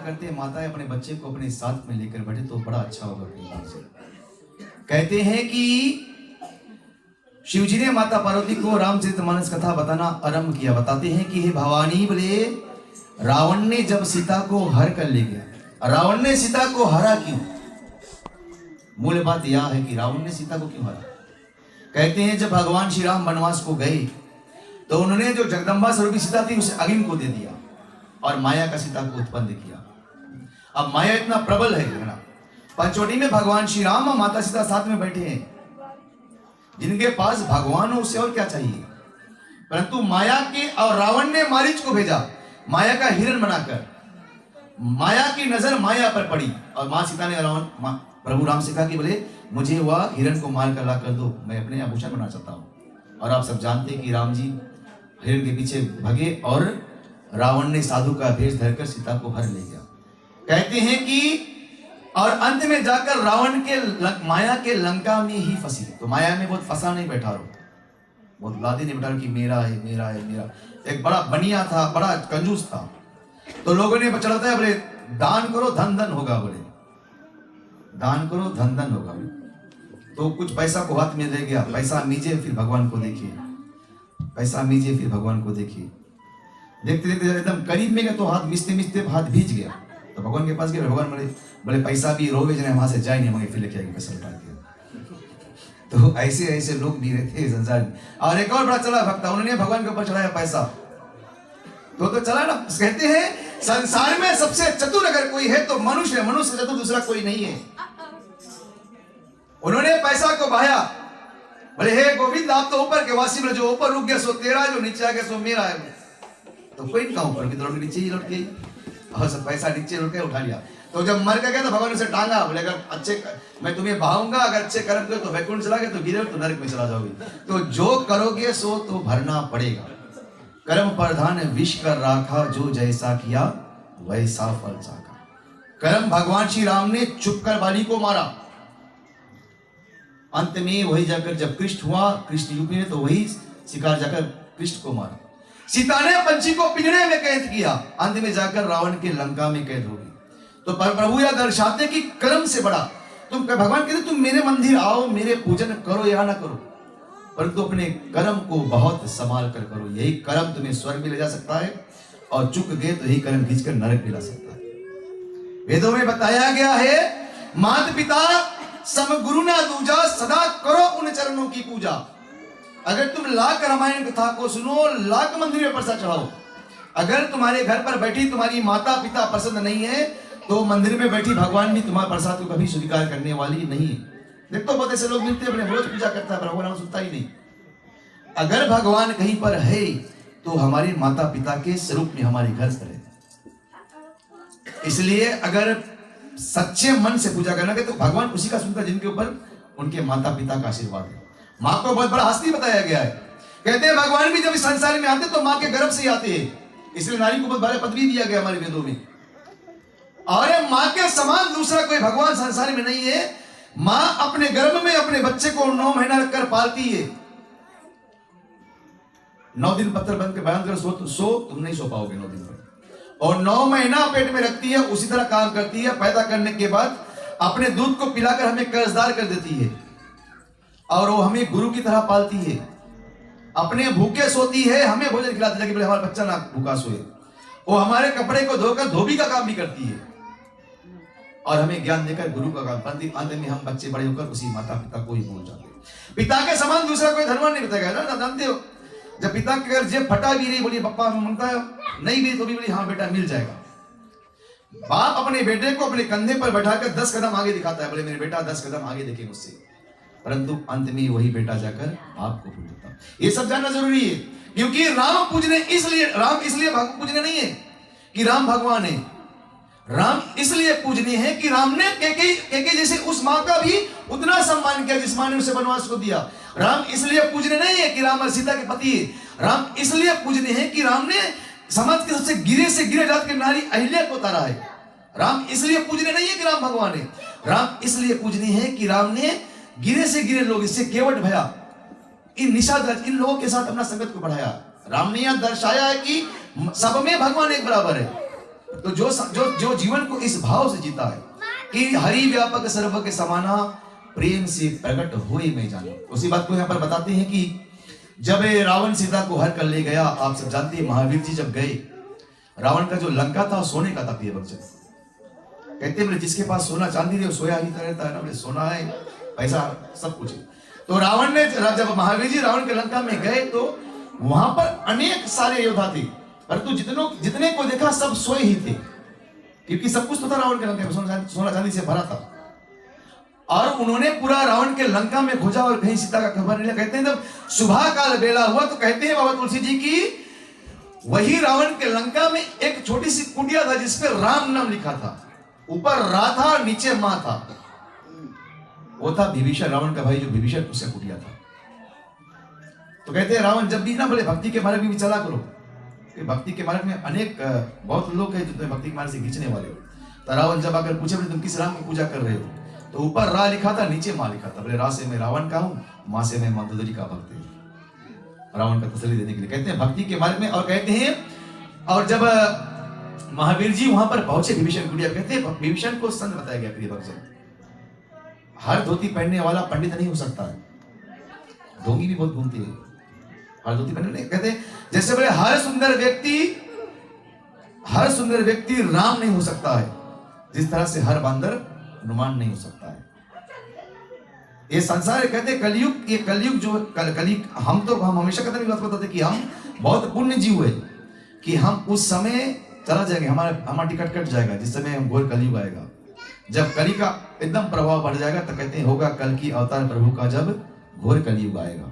Speaker 1: करते हैं माताएं अपने बच्चे को अपने साथ में लेकर बैठे तो बड़ा अच्छा होगा अपने मन से। कहते हैं कि शिवजी ने माता पार्वती को रामचरितमानस कथा बताना आरंभ किया। बताते हैं कि हे भवानी, बोले रावण ने जब सीता को हर कर ले गया, रावण ने सीता को हरा क्यों? मूल बात यह है कि रावण ने सीता को क्यों हरा। कहते हैं जब भगवान श्री राम वनवास को गए तो उन्होंने जो जगदम्बा स्वरूपी सीता थी उसे अग्नि को दे दिया और माया का सीता को उत्पन्न किया। अब माया इतना प्रबल है ना, पंचवटी में भगवान श्री राम और माता सीता साथ में बैठे हैं, जिनके पास भगवान हो उसे और क्या चाहिए। परंतु माया के और रावण ने मारीच को भेजा माया का हिरण बनाकर। माया की नजर माया पर पड़ी और मां सीता ने रावण प्रभु राम से कहा कि बोले मुझे वह हिरण को मार कर ला कर दो, मैं अपने आभूषण बना चाहता हूं। और आप सब जानते हैं कि राम जी हिरण के पीछे भगे और रावण ने साधु का भेष धरकर सीता को हर ले गया। कहते हैं कि और अंत में जाकर रावण के माया के लंका में ही फंसी। तो माया में बहुत फंसा नहीं बैठा रो, बहुत लादे नहीं बैठा कि मेरा है मेरा है मेरा। एक बड़ा बनिया था, बड़ा कंजूस था, तो लोगों ने चढ़ाता है बोले दान करो धन धन होगा, बोले दान करो धन धन होगा। तो कुछ पैसा को हाथ में ले गया, पैसा मीजे फिर भगवान को देखिए, पैसा मीजे फिर भगवान को देखिए। देखते देखते एकदम करीब में गया तो हाथ मिचते मिचते हाथ भीज गया। तो भगवान के पास गया, भगवान बोले पैसा भी रोवे जने वहां से जाए नहीं, मगर फिर लेके आएंगे पैसा लौटा के। तो ऐसे ऐसे लोग भी रहते हैं संसार में। और एक और बड़ा चला भक्ता, उन्होंने भगवान के ऊपर चढ़ाया पैसा, तो चला ना। कहते हैं संसार में सबसे चतुर अगर कोई है तो मनुष्य है, मनुष्य चतुर दूसरा कोई नहीं है। उन्होंने पैसा को बहाया, बोले हे गोविंद आप तो ऊपर के वासी, जो ऊपर रुक गया सो तेरा, जो नीचे आ गया सो मेरा है। तो कोई नहीं कहा ऊपर की तरफ नीचे ही लौट गई और सब पैसा नीचे लौट के उठा लिया। तो जब मर गया तो भगवान उसे टांगा, बोले अगर अच्छे मैं तुम्हें बहाऊंगा, अगर अच्छे कर्म करो तो वैकुंठ चला गया, तो गिरे तो नरक में चला जाओगे। तो जो करोगे सो तो भरना पड़ेगा। कर्म प्रधान विष कर राखा, जो जैसा किया वैसा फल चाखा। कर्म भगवान श्री राम ने चुप कर बाली को मारा, अंत में वही जाकर जब कृष्ण हुआ, कृष्ण युग में, तो वही शिकार जाकर कृष्ण को मारा। सीता ने पंछी को पिंजरे में कैद किया, अंत में जाकर रावण के लंका में कैद हो गई। तो प्रभु यह दर्शाते कि कर्म से बड़ा तुम, भगवान कहते तुम मेरे मंदिर आओ, मेरे पूजन करो या ना करो, परंतु अपने कर्म को बहुत संभाल कर करो। यही कर्म तुम्हें स्वर्ग में ले जा सकता है और चुक गए तो यही कर्म खींचकर नरक में ला सकता है। वेदों में बताया गया है माता पिता सम गुरु ना दूजा, सदा करो उन चरणों की पूजा। अगर तुम लाख रामायण कथा को सुनो, लाख मंदिर में प्रसाद चढ़ाओ, अगर तुम्हारे घर पर बैठी तुम्हारी माता पिता पसंद नहीं है तो मंदिर में बैठी भगवान भी तुम्हारे प्रसाद को कभी स्वीकार करने वाली नहीं है। देख तो बहुत ऐसे लोग मिलते हैं, अपने रोज पूजा करता है, भगवान नाम सुनता ही नहीं। अगर भगवान कहीं पर है तो हमारे माता पिता के स्वरूप में हमारे घर पर है। इसलिए अगर सच्चे मन से पूजा करना तो भगवान उसी का सुनता जिनके ऊपर उनके माता पिता का आशीर्वाद है। माँ को बहुत बड़ा हस्ती बताया गया है। कहते हैं भगवान भी जब इस संसार में आते तो माँ के गर्भ से ही आते हैं, इसलिए नारी को बहुत बड़ा पदवी दिया गया हमारे वेदों में। और माँ के समान दूसरा कोई भगवान संसार में नहीं है। माँ अपने गर्भ में अपने बच्चे को 9 महीना रखकर पालती है। 9 दिन पत्थर बंद के बयान कर सो तुम नहीं सो पाओगे 9 दिन पर, और 9 महीना पेट में रखती है, उसी तरह काम करती है। पैदा करने के बाद अपने दूध को पिलाकर हमें कर्जदार कर देती है और वो हमें गुरु की तरह पालती है। अपने भूखे सोती है, हमें भोजन खिलाती है कि हमारा बच्चा ना भूखा सोए। वो हमारे कपड़े को धोकर धोबी का काम भी करती है और हमें ज्ञान देकर गुरु का काम करती। अंत में हम बच्चे बड़े होकर उसी माता पिता को ही भूल जाते हैं। पिता के समान दूसरा कोई धर्म नहीं बताया गया ना, जानते हो। जब पिता के घर जेब फटा भी रही, बोली पप्पा मांगता है, नहीं भी तो भी बोली हाँ बेटा मिल जाएगा। बाप अपने बेटे को अपने कंधे पर बैठाकर 10 कदम आगे दिखाता है, बोले मेरे बेटा 10 कदम आगे देखे मुझसे, परंतु अंत में वही बेटा जाकर आपको भूल जाता है। ये सब जानना जरूरी है, क्योंकि राम पूजने इसलिए पूजने नहीं है कि राम भगवान है। राम इसलिए पूजनीय है कि राम ने कैकेयी जैसे उस मां का भी उतना सम्मान किया जिस मां ने उसे वनवास को दिया। राम इसलिए पूजनीय नहीं है कि राम और सीता के पति है। राम इसलिए पूजनीय है कि राम ने समाज के सबसे गिरे से गिरे जात के नारी अहिल्या को उतारा है। राम इसलिए पूजनीय नहीं है कि राम भगवान है। राम इसलिए पूजनीय है कि राम ने गिरे से गिरे लोग, इससे केवट भया, इन निषाद इन लोगों के साथ अपना संगत को बढ़ाया। राम ने यह दर्शाया है कि सब में भगवान एक बराबर है। तो जो जीवन को इस भाव से जीता है कि हरि व्यापक सर्व के समाना, प्रेम से प्रकट हुए मैं जाना। उसी बात को यहाँ पर बताते हैं कि जब रावण सीता को हर कर ले गया, आप सब जानते हैं महावीर जी जब गए, रावण का जो लंका था वो सोने का था। प्रिय भक्तजन, कहते बोले जिसके पास सोना चांदी रहे वो सोया ही रहता है ना, बोले सोना है पैसा सब कुछ है। तो रावण ने, जब महावीर जी रावण के लंका में गए तो वहां पर अनेक सारे योद्धा थे, परंतु जितने को देखा सब सोए ही थे, क्योंकि सब कुछ तो था रावण के लंका में, सोना चांदी से भरा था। और उन्होंने पूरा रावण के लंका में खोजा और कहीं सीता का खबर नहीं लिया। कहते हैं जब सुबह काल बेला हुआ तो कहते हैं बाबा तुलसी जी की वही रावण के लंका में एक छोटी सी कुटिया था जिसपे राम नाम लिखा था, ऊपर रा था नीचे मां था। वो था विभीषण, रावण का भाई जो विभीषण, उससे कुटिया था। तो कहते हैं रावण जब भी ना बोले भक्ति के मार्ग में भी चला करो, कि भक्ति के मार्ग में अनेक बहुत लोग हैं जो तुम्हें भक्ति के मार्ग से खींचने वाले हो। तो रावण जब आकर पूछे बोले तुम किस राम की पूजा कर रहे हो, तो ऊपर रा लिखा था नीचे मां लिखा था। बोले रा से मैं रावण का हूं, मां से मैं मंदोदरी का भक्त हूं। रावण का तसल्ली देने के लिए कहते हैं भक्ति के मार्ग में। और कहते हैं और जब महावीर जी वहां पर पहुंचे विभीषण कुटिया, कहते हैं विभीषण को संत बताया गया। प्रिय भक्तजन, हर धोती पहनने वाला पंडित नहीं हो सकता है, ढोंगी भी बहुत घूमती है, हर धोती पहनने नहीं। कहते जैसे बोले हर सुंदर व्यक्ति राम नहीं हो सकता है, जिस तरह से हर बंदर हनुमान नहीं हो सकता है। ये संसार कहते कलयुग, ये कलयुग जो हम हमेशा कहते बात बताते कि हम बहुत पुण्य जीव है, कि हम उस समय चला जाएंगे, हमारा टिकट कट जाएगा जिस समय हम घोर कलयुग आएगा। जब कली का एकदम प्रभाव बढ़ जाएगा तो कहते हैं होगा कल की अवतार प्रभु का जब घोर कलयुग आएगा।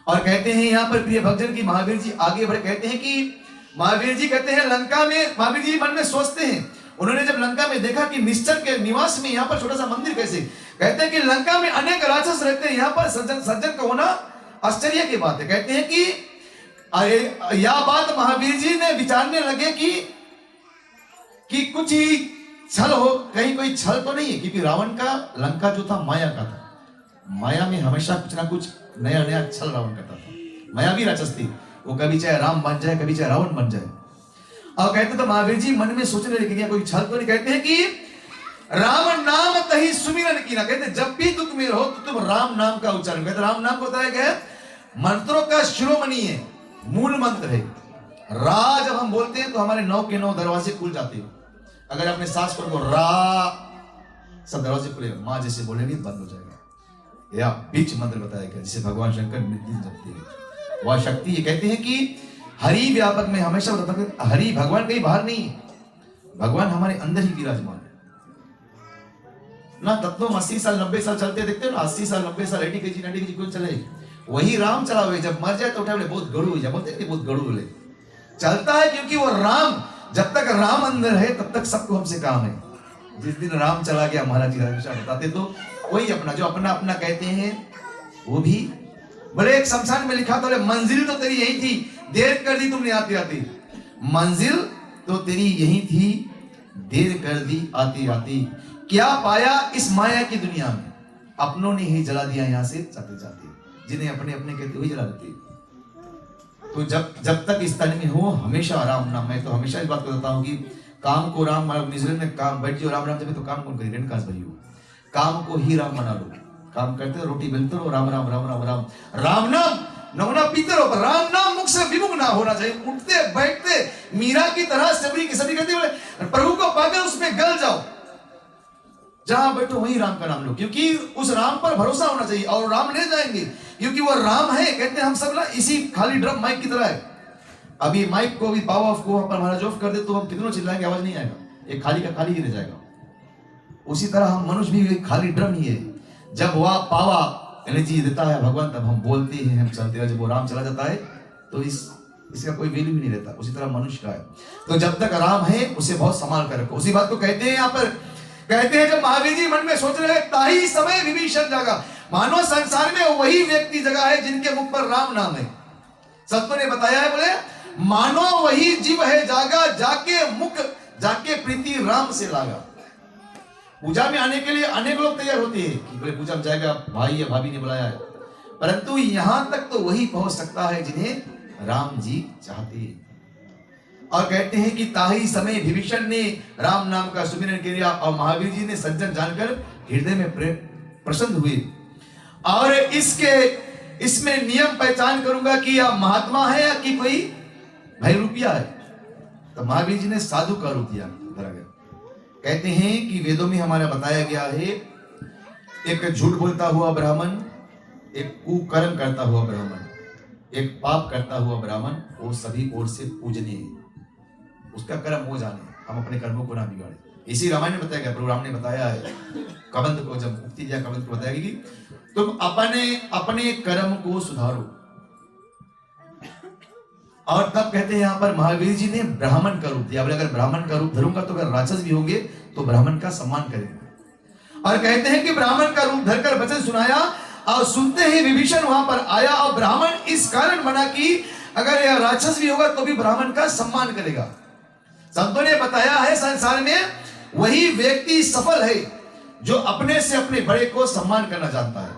Speaker 1: और कहते हैं यहाँ पर प्रिय भक्तजन की महावीर जी आगे बढ़े, कहते हैं कि महावीर जी कहते हैं लंका में, महावीर जी मन में सोचते हैं, उन्होंने जब लंका में देखा कि निश्चर के निवास में यहाँ पर छोटा सा मंदिर कैसे, कहते हैं कि लंका में अनेक राक्षस रहते हैं, यहाँ पर सज्जन का होना आश्चर्य की बात है। कहते हैं कि यह बात महावीर जी ने विचारने लगे कि कुछ ही छल हो, कहीं कोई छल तो नहीं है, क्योंकि रावण का लंका जो था माया का था, माया में हमेशा कुछ ना कुछ नया नया छल रावण करता था, माया भी राक्षस थी, वो कभी चाहे राम बन जाए कभी चाहे रावण बन जाए। और कहते तो महावीर जी मन में सोचने लगे कोई छल तो नहीं। कहते हैं कि राम नाम तही सुमिरन की ना, कहते जब भी दुख में रहो तो तुम राम नाम का उच्चारण, कहते राम नाम को बताया गया मंत्रों का शिरोमणि है, मूल मंत्र है। रा जब हम बोलते हैं तो हमारे 9 के 9 दरवाजे खुल जाते हैं। अगर अपने सास को रा सब दरवाजे खुले, माँ जैसे बोलेंगे बंद हो जाएगा। या बीच मंत्र बताया गया जिसे भगवान शंकर मृत्यु जपते हैं, वह शक्ति। ये कहते हैं कि हरि व्यापक में हमेशा बताते हैं हरि भगवान कहीं बाहर नहीं है, भगवान हमारे अंदर ही विराजमान है ना। तत्व 80 साल 90 साल चलते देखते हो ना, 80 साल 90 साल 80 kg 90 kg कोई चले, वही राम चला हुए, जब मर जाए तो उठा बोले बहुत गड़ू हो जाए, बोलते बहुत गड़ू बोले चलता है, क्योंकि वो राम, जब तक राम अंदर है तब तक सबको हमसे काम है। जिस दिन राम चला गया, महाराज जी हमेशा बताते तो वही अपना जो अपना अपना कहते हैं वो भी बोले। एक शमशान में लिखा तो मंजिल तो तेरी यही थी, देर कर दी तुमने आते आते, मंजिल तो तेरी यही थी, देर कर दी आते आते। क्या पाया इस माया की दुनिया में, अपनों ने ही जला दिया यहाँ से जाते जाते, जिन्हें अपने अपने कहते हुए जला देते। तो जब तक इस तन में हो हमेशा राम नाम। मैं तो हमेशा इस बात को बताता हूँ कि काम को राम, न्यूजीलैंड में काम बैठ जाओ राम जब तो काम कौन करें, रेणुकास भाई हो, काम को ही राम बना लो। काम करते हो, रोटी बेलते रहो, राम राम राम राम राम राम नाम नवना पीते रहो, पर राम नाम मुख से विमुख ना होना चाहिए। उठते बैठते मीरा की तरह सबरी की सभी कहते बोले प्रभु को पाकर उसमें गल जाओ, जहां बैठो वहीं राम का नाम लो, क्योंकि उस राम पर भरोसा होना चाहिए और राम ले जाएंगे, क्योंकि वो राम है। कहते हैं हम सब ना इसी खाली ड्रम माइक की तरह है। अभी माइक को भी पावर ऑफ को पर महाराज ऑफ कर दे तो हम कितनों चिल्लाएंगे, आवाज नहीं आएगा, एक खाली का खाली ही रह जाएगा। उसी तरह हम मनुष्य भी एक खाली ड्रम ही है। जब वह पावा एनर्जी देता है भगवान तब हम बोलते हैं, हम चलते हैं। जब वो राम चला जाता है तो इसका कोई वैल्यू भी नहीं रहता। उसी तरह मनुष्य का है, तो जब तक राम है उसे बहुत संभाल कर रखो। उसी बात को कहते हैं यहाँ पर, कहते हैं जब महावीर जी मन में सोच रहे हैं ताही समय विभीषण जागा। मानो संसार में वही व्यक्ति जगह है जिनके मुख पर राम नाम है। सत्य ने बताया है, बोले मानो वही जीव है जागा, जाके प्रीति राम से लागा। पूजा में आने के लिए अनेक लोग तैयार होते हैं कि बोले पूजा में जाएगा, भाई या भाभी ने बुलाया है, परंतु यहां तक तो वही पहुंच सकता है जिन्हें राम जी चाहते हैं। और कहते हैं कि ताही समय विभीषण ने राम नाम का सुमिरन किया और महावीर जी ने सज्जन जानकर हृदय में प्रसन्न हुए। और इसमें नियम पहचान करूंगा कि यह महात्मा है या कि कोई भाई रुपया है। तो महावीर जी ने साधु का रूप दिया। कहते हैं कि वेदों में हमारा बताया गया है, एक झूठ बोलता हुआ ब्राह्मण, एक कुकर्म करता हुआ ब्राह्मण, एक पाप करता हुआ ब्राह्मण, वो सभी ओर से पूजनीय है। उसका कर्म हो जाने, हम अपने कर्मों को ना बिगाड़े। इसी रामायण में बताया गया, प्रभु राम ने बताया है कबंध को, जब मुक्ति दिया कबंध को बताया कि तुम अपने कर्म को सुधारो। और तब कहते हैं यहाँ पर महावीर जी ने ब्राह्मण का रूप दिया। बोले अगर ब्राह्मण का रूप धरूंगा तो अगर राक्षस भी होंगे तो ब्राह्मण का सम्मान करेंगे। और कहते हैं कि ब्राह्मण का रूप धरकर वचन सुनाया और सुनते ही विभीषण वहां पर आया। और ब्राह्मण इस कारण बना कि अगर यह राक्षस भी होगा तो भी ब्राह्मण का सम्मान करेगा। संतों ने बताया है संसार में वही व्यक्ति सफल है जो अपने से अपने बड़े को सम्मान करना जानता है।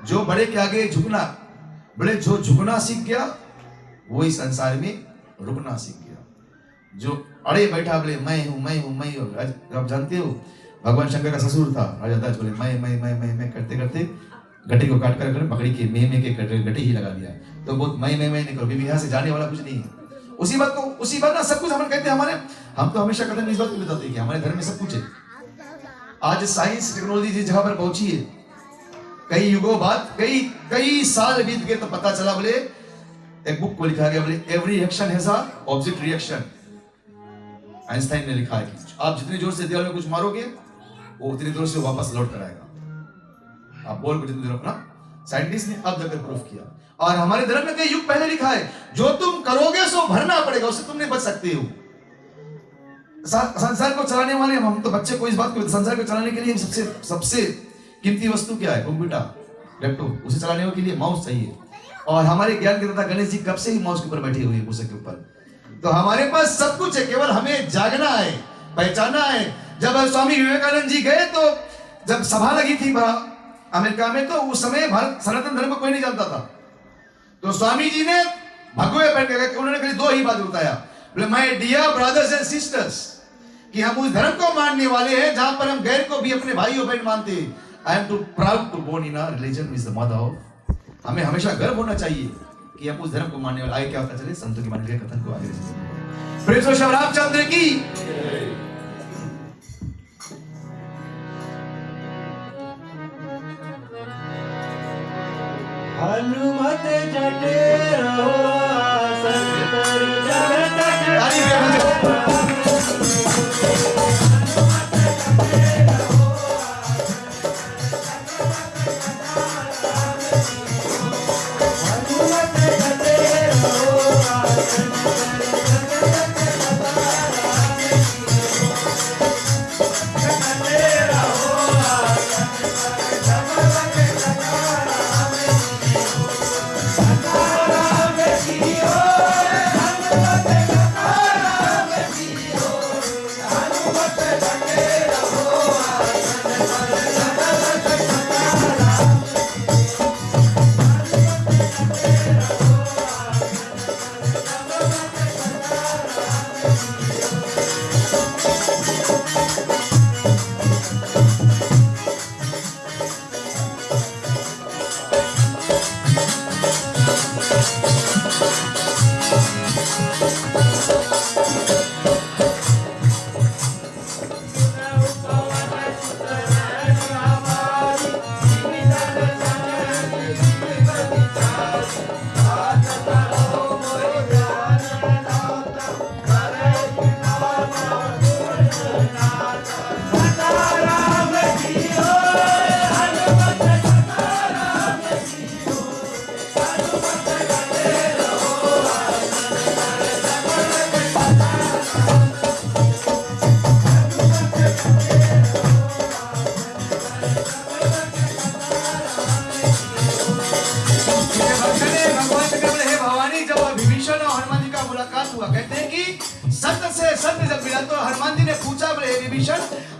Speaker 1: जो बड़े के आगे झुकना, बड़े जो झुकना सीख गया वही संसार में रुकना सीख गया। जो अड़े बैठा बोले मैं हूं। आप जानते हो भगवान शंकर का ससुर था राजा दक्ष, बोले मैं करते करते गट्टे को काट कर पकड़ी के में के गट्टे ही लगा दिया। तो बहुत मैं नहीं करो, यहाँ से जाने वाला कुछ नहीं है। उसी बात ना सब कुछ हम कहते हैं। हम तो हमेशा कदम इस बात को बताते हैं कि हमारे धर्म में सब कुछ है। आज साइंस टेक्नोलॉजी जिस जगह पर पहुंची है, कई युगों बाद कई साल बीत गए तो पता चला, बोले एक बुक को लिखा गया, बोले every action has a opposite reaction. Einstein ने लिखा है कि आप जितनी जोर से दीवार में कुछ मारोगे वो उतनी जोर से वापस लौट कर आएगा। आप बोल को जितनी देर अपना, साइंटिस्ट ने अब जाकर प्रूफ किया। और हमारे धर्म में कई युग पहले लिखा है, जो तुम करोगे सो भरना पड़ेगा, उससे तुम नहीं बच सकते हो। संसार को चलाने वाले हम तो बच्चे को इस बात को, संसार को चलाने के लिए सबसे कीमती वस्तु क्या है? Computer, laptop. उसे चलाने के लिए माउस चाहिए। और हमारे ज्ञान के दाता गणेश जी कब से ही माउस के ऊपर बैठे हुए हैं, कुर्सी के ऊपर। तो हमारे पास सब कुछ है, केवल हमें जागना है, पहचाना है। जब स्वामी विवेकानंद जी गए तो जब सभा लगी थी अमेरिका में, तो उस समय भारत सनातन धर्म को कोई नहीं जानता था। तो स्वामी जी ने भगवे पहन के उन्होंने खाली दो ही बात बताया, बोले my dear brothers and sisters, कि हम उस धर्म को मानने वाले हैं जहां पर हम गैर को भी अपने भाई और बहन मानते हैं। I am too proud to born in a religion is the mother of. हमें हमेशा गर्व होना चाहिए कि हम उस धर्म को मानने वाले। आगे क्या होता चले संतों के मानने के कथन को आगे प्रेम श्री रामचंद्र की।
Speaker 3: हनुमत जटे रहो आसन पर जगत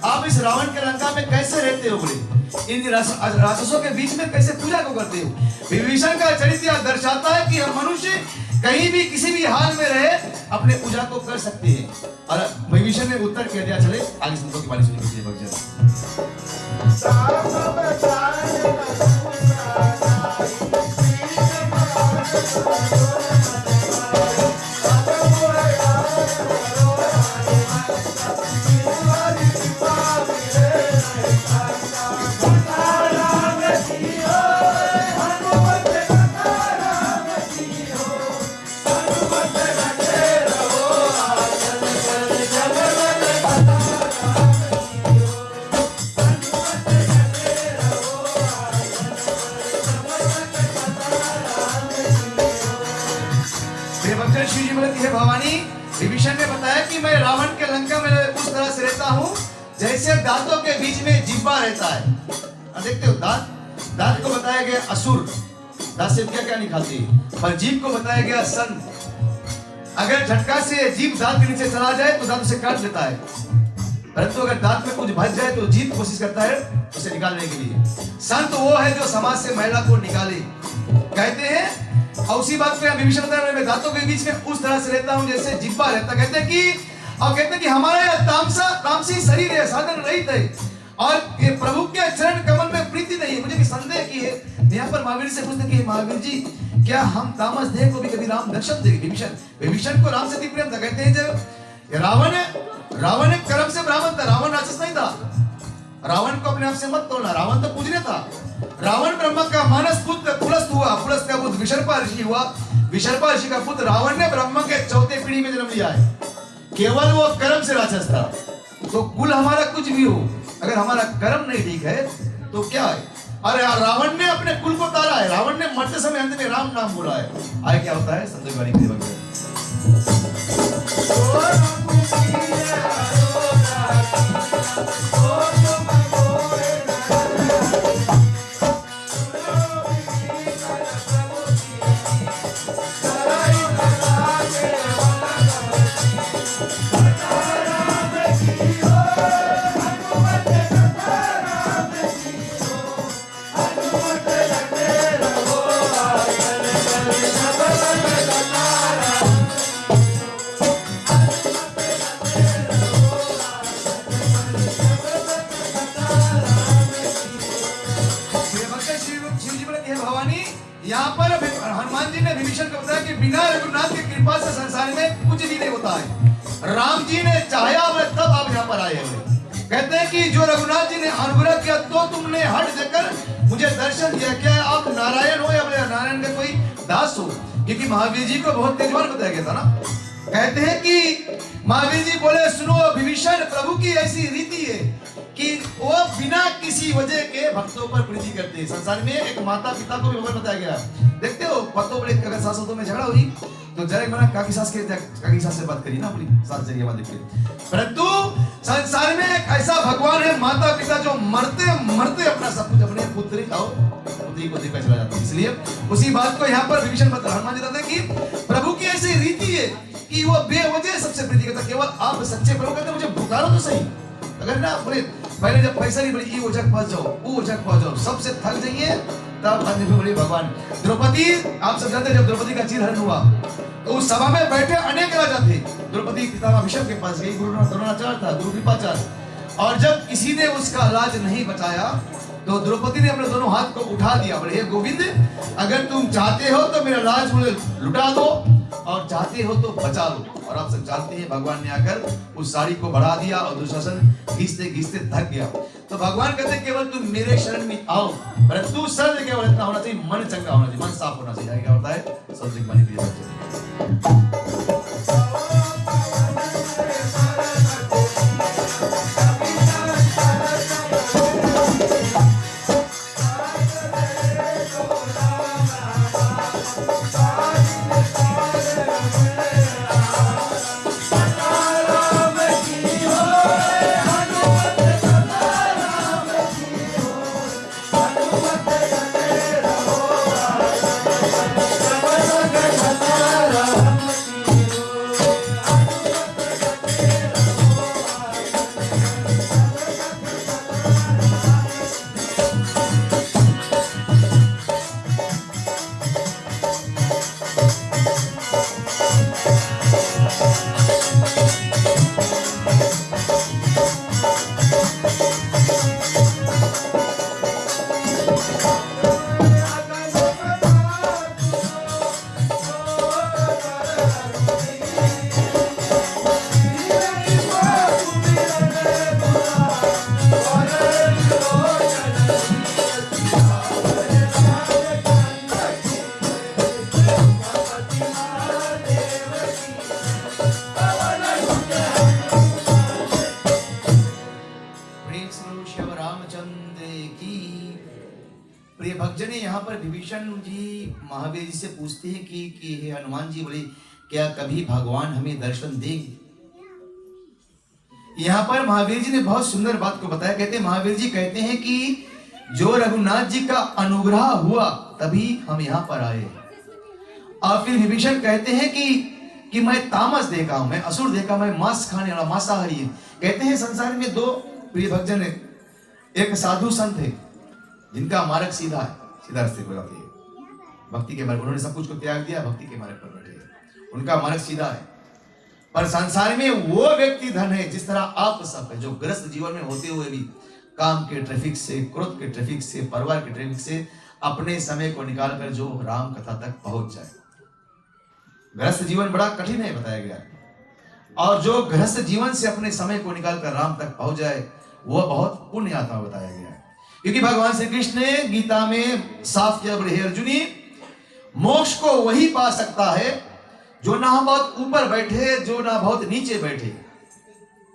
Speaker 1: आप इस रावण के लंका में कैसे रहते हो? बोले इन राक्षसों के बीच में कैसे पूजा को करते हो? विभीषण का चरित्र दर्शाता है कि हम मनुष्य कहीं भी किसी भी हाल में रहे अपने पूजा को कर सकते हैं। और विभीषण ने उत्तर कह दिया। चले आगे संतों की वाणी सुनिए भगवान।
Speaker 2: साम बचाए
Speaker 1: भवानी, विभीषण ने बताया कि मैं रावण के लंका में उस तरह से रहता हूँ जैसे दांतों के बीच में जिह्वा रहता है। देखते हो दांत को बताया गया असुर, दांत से क्या क्या निकालती है, पर जीभ को बताया गया सन। अगर झटका से जीभ दांत के नीचे चला जाए तो दांत उसे काट लेता है, परंतु अगर दांत में कुछ बच जाए तो जीभ कोशिश करता है उसे निकालने के लिए। संत वो है जो समाज से महिला को निकाले। कहते हैं और उसी बात पे विभीषण बता रहे हैं, मैं दांतों के बीच में उस तरह से रहता हूं जैसे जिह्वा रहता। कहते हैं कि हमारा यह तामसी शरीर है, साधन रहित है, और ये प्रभु के चरण कमल में प्रीति नहीं है। मुझे भी संदेह की है, यहाँ पर महावीर से पूछते कि महावीर जी क्या हम तामस देह को भी कभी राम दर्शन देंगे? विभीषण को राम से अति प्रेम था। कहते हैं जब रावण कर्म से ब्राह्मण था, रावण राक्षस नहीं था। रावण को अपने आप से मत तोड़ना, रावण तो पूजनीय था। रावण ब्रह्मा का मानस पुत्र पुलस्त हुआ, पुलस्त का पुत्र विशर्पा ऋषि हुआ, विशर्पा ऋषि का पुत्र रावण ने ब्रह्मा के चौथे पीढ़ी में जन्म लिया है। केवल वो कर्म से राक्षस था। तो कुल हमारा कुछ भी हो, अगर हमारा कर्म नहीं ठीक है तो क्या है? अरे रावण ने अपने कुल को तारा है, रावण ने मरते समय अंत में राम नाम बोला है। आगे क्या होता है संतों की वाणी के वक्त यहाँ पर हनुमान जी ने विभीषण को बताया कि बिना रघुनाथ की कृपा से संसार में कुछ भी नहीं होता है। राम जी ने चाहा और तब आप यहाँ पर आए हुए। कहते हैं कि जो रघुनाथ जी ने अनुग्रह किया तो तुमने हट देकर मुझे दर्शन दिया। क्या आप नारायण हो या नारायण का कोई दास हो? क्योंकि महावीर जी को बहुत तेजवान बताया गया था ना। कहते हैं कि महावीर जी बोले सुनो विभीषण, प्रभु की ऐसी रीति है कि वो बिना किसी वजह के भक्तों पर प्रीति करते हैं। संसार में एक माता पिता को भी भगवान बताया गया। देखते हो पत्तों बड़े अगर सासों में झगड़ा हुई तो जरा मना काकी सास से बात करी ना, अपनी सास जरिए बात देखिए। परंतु संसार में एक ऐसा भगवान है माता पिता जो मरते मरते अपना सब कुछ अपने पुत्री को देकर चला जाता है। इसलिए उसी बात को यहाँ पर विभीषण हनुमान जी बताते हैं कि प्रभु की ऐसी रीति है कि वो बेवजह सबसे प्रीति करता। केवल आप सच्चे प्रभु कहते मुझे पुकारो तो सही। अगर ना बोले पहले जब पैसा नहीं बड़ी वो जग पहुंच जाओ, वो जग पहुंच जाओ, सबसे थक जाइए तब अंत में बोले भगवान। द्रौपदी, आप सब जानते हैं जब द्रौपदी का चीरहरण हुआ तो उस सभा में बैठे अनेक राजा थे। द्रौपदी पितामह भीष्म के पास गई, गुरु द्रोणाचार्य था, गुरु कृपाचार्य, और जब किसी ने उसका लाज नहीं बचाया तो द्रौपदी ने अपने दोनों हाथ को उठा दिया। बोले हे गोविंद, अगर तुम चाहते हो तो मेरा लाज मुझे लुटा दो और चाहते हो तो बचा लो। और आप सब जानते हैं भगवान ने आकर उस साड़ी को बढ़ा दिया और दुशासन घिसते घिसते थक गया। तो भगवान कहते केवल तुम मेरे शरण में आओ, परंतु सर्व केवल इतना होना चाहिए, मन चंगा होना चाहिए, मन साफ होना चाहिए। क्या होता है सब एक मानी भक्तजन यहाँ पर विभीषण जी महावीर जी से पूछते हैं कि हे हनुमान जी, बोले क्या कभी भगवान हमें दर्शन देंगे? यहाँ पर महावीर जी ने बहुत सुंदर बात को बताया। कहते हैं महावीर जी कहते हैं कि जो रघुनाथ जी का अनुग्रह हुआ तभी हम यहाँ पर आए। और फिर विभीषण कहते हैं कि मैं तामस देखा हूं, मैं असुर देखा, मैं मांस खाने वाला मांसाहारी। कहते हैं संसार में दो प्रिय भक्तजन है, एक साधु संत है जिनका मार्ग सीधा है, सीधा रास्ते पर जाती है, भक्ति के मार्ग, उन्होंने सब कुछ को त्याग दिया, भक्ति के मार्ग पर बैठे, उनका मार्ग सीधा है। पर संसार में वो व्यक्ति धन है जिस तरह आप सब है, जो ग्रस्त जीवन में होते हुए भी काम के ट्रैफिक से, क्रोध के ट्रैफिक से, परिवार के ट्रैफिक से अपने समय को निकालकर जो राम कथा तक पहुंच जाए। गृहस्थ जीवन बड़ा कठिन है बताया गया, और जो गृहस्थ जीवन से अपने समय को निकालकर राम तक पहुंच जाए वह बहुत पुण्य आता बताया गया है। क्योंकि भगवान श्री कृष्ण ने गीता में साफ किया, बोले हे अर्जुनी, मोक्ष को वही पा सकता है जो ना बहुत ऊपर बैठे, जो ना बहुत नीचे बैठे,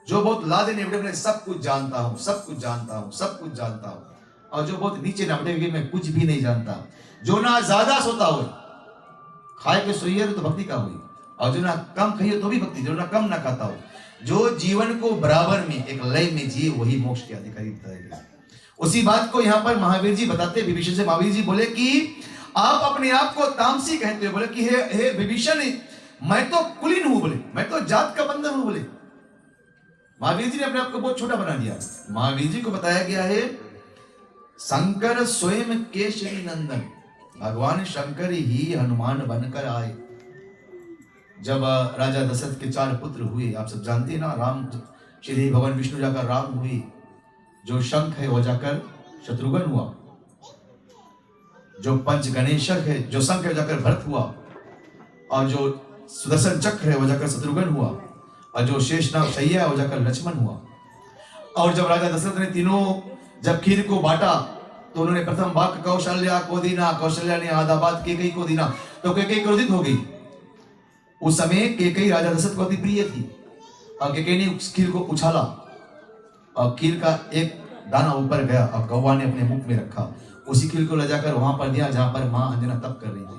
Speaker 1: जो बहुत लादे ने बैठे सब कुछ जानता हूं, सब कुछ जानता हूं, सब कुछ जानता हूं, और जो बहुत नीचे ना बैठे मैं कुछ भी नहीं जानता, जो ना ज्यादा सोता हो, खाए के सोइए तो भक्ति का हुई, और जो ना कम खाइए तो भी भक्ति, जो ना कम ना खाता हो, जो जीवन को बराबर में एक लय में जिए वही मोक्ष के अधिकारी बताया गया। उसी बात को यहाँ पर महावीर जी बताते, विभीषण से महावीर जी बोले कि आप अपने आप को तामसी कहते हो, बोले कि हे विभीषण, मैं तो कुलीन हूं, बोले मैं तो जात का बंधन हूं। बोले महावीर जी ने अपने आप को बहुत छोटा बना दिया। महावीर जी को बताया गया है शंकर स्वयं केशरी नंदन, भगवान शंकर ही हनुमान बनकर आए। जब राजा दशरथ के 4 पुत्र हुए, आप सब जानते हैं ना, राम श्री भगवान विष्णु जाकर राम हुए, जो शंख है वो जाकर शत्रुघ्न हुआ, जो पंच गणेशक है, जो शंख है जाकर भरत हुआ, और जो सुदर्शन चक्र है वो जाकर शत्रुघ्न हुआ, और जो शेषनाग शैया है वो जाकर लक्ष्मण हुआ। और जब राजा दशरथ ने तीनों जब खीर को बांटा तो उन्होंने प्रथम भाग कौशल्या को दीना, कौशल्या ने आधा भाग केकई को दीना, तो केकई क्रोधित हो गई। उस समय केकई राजा दशरथ को अति प्रिय थी, और केकई ने उस खीर को उछाला और खीर का एक दाना ऊपर गया और कौवा ने अपने मुख में रखा, उसी खीर को ले जाकर वहां पर दिया जहां पर मां अंजना तप कर रही थी।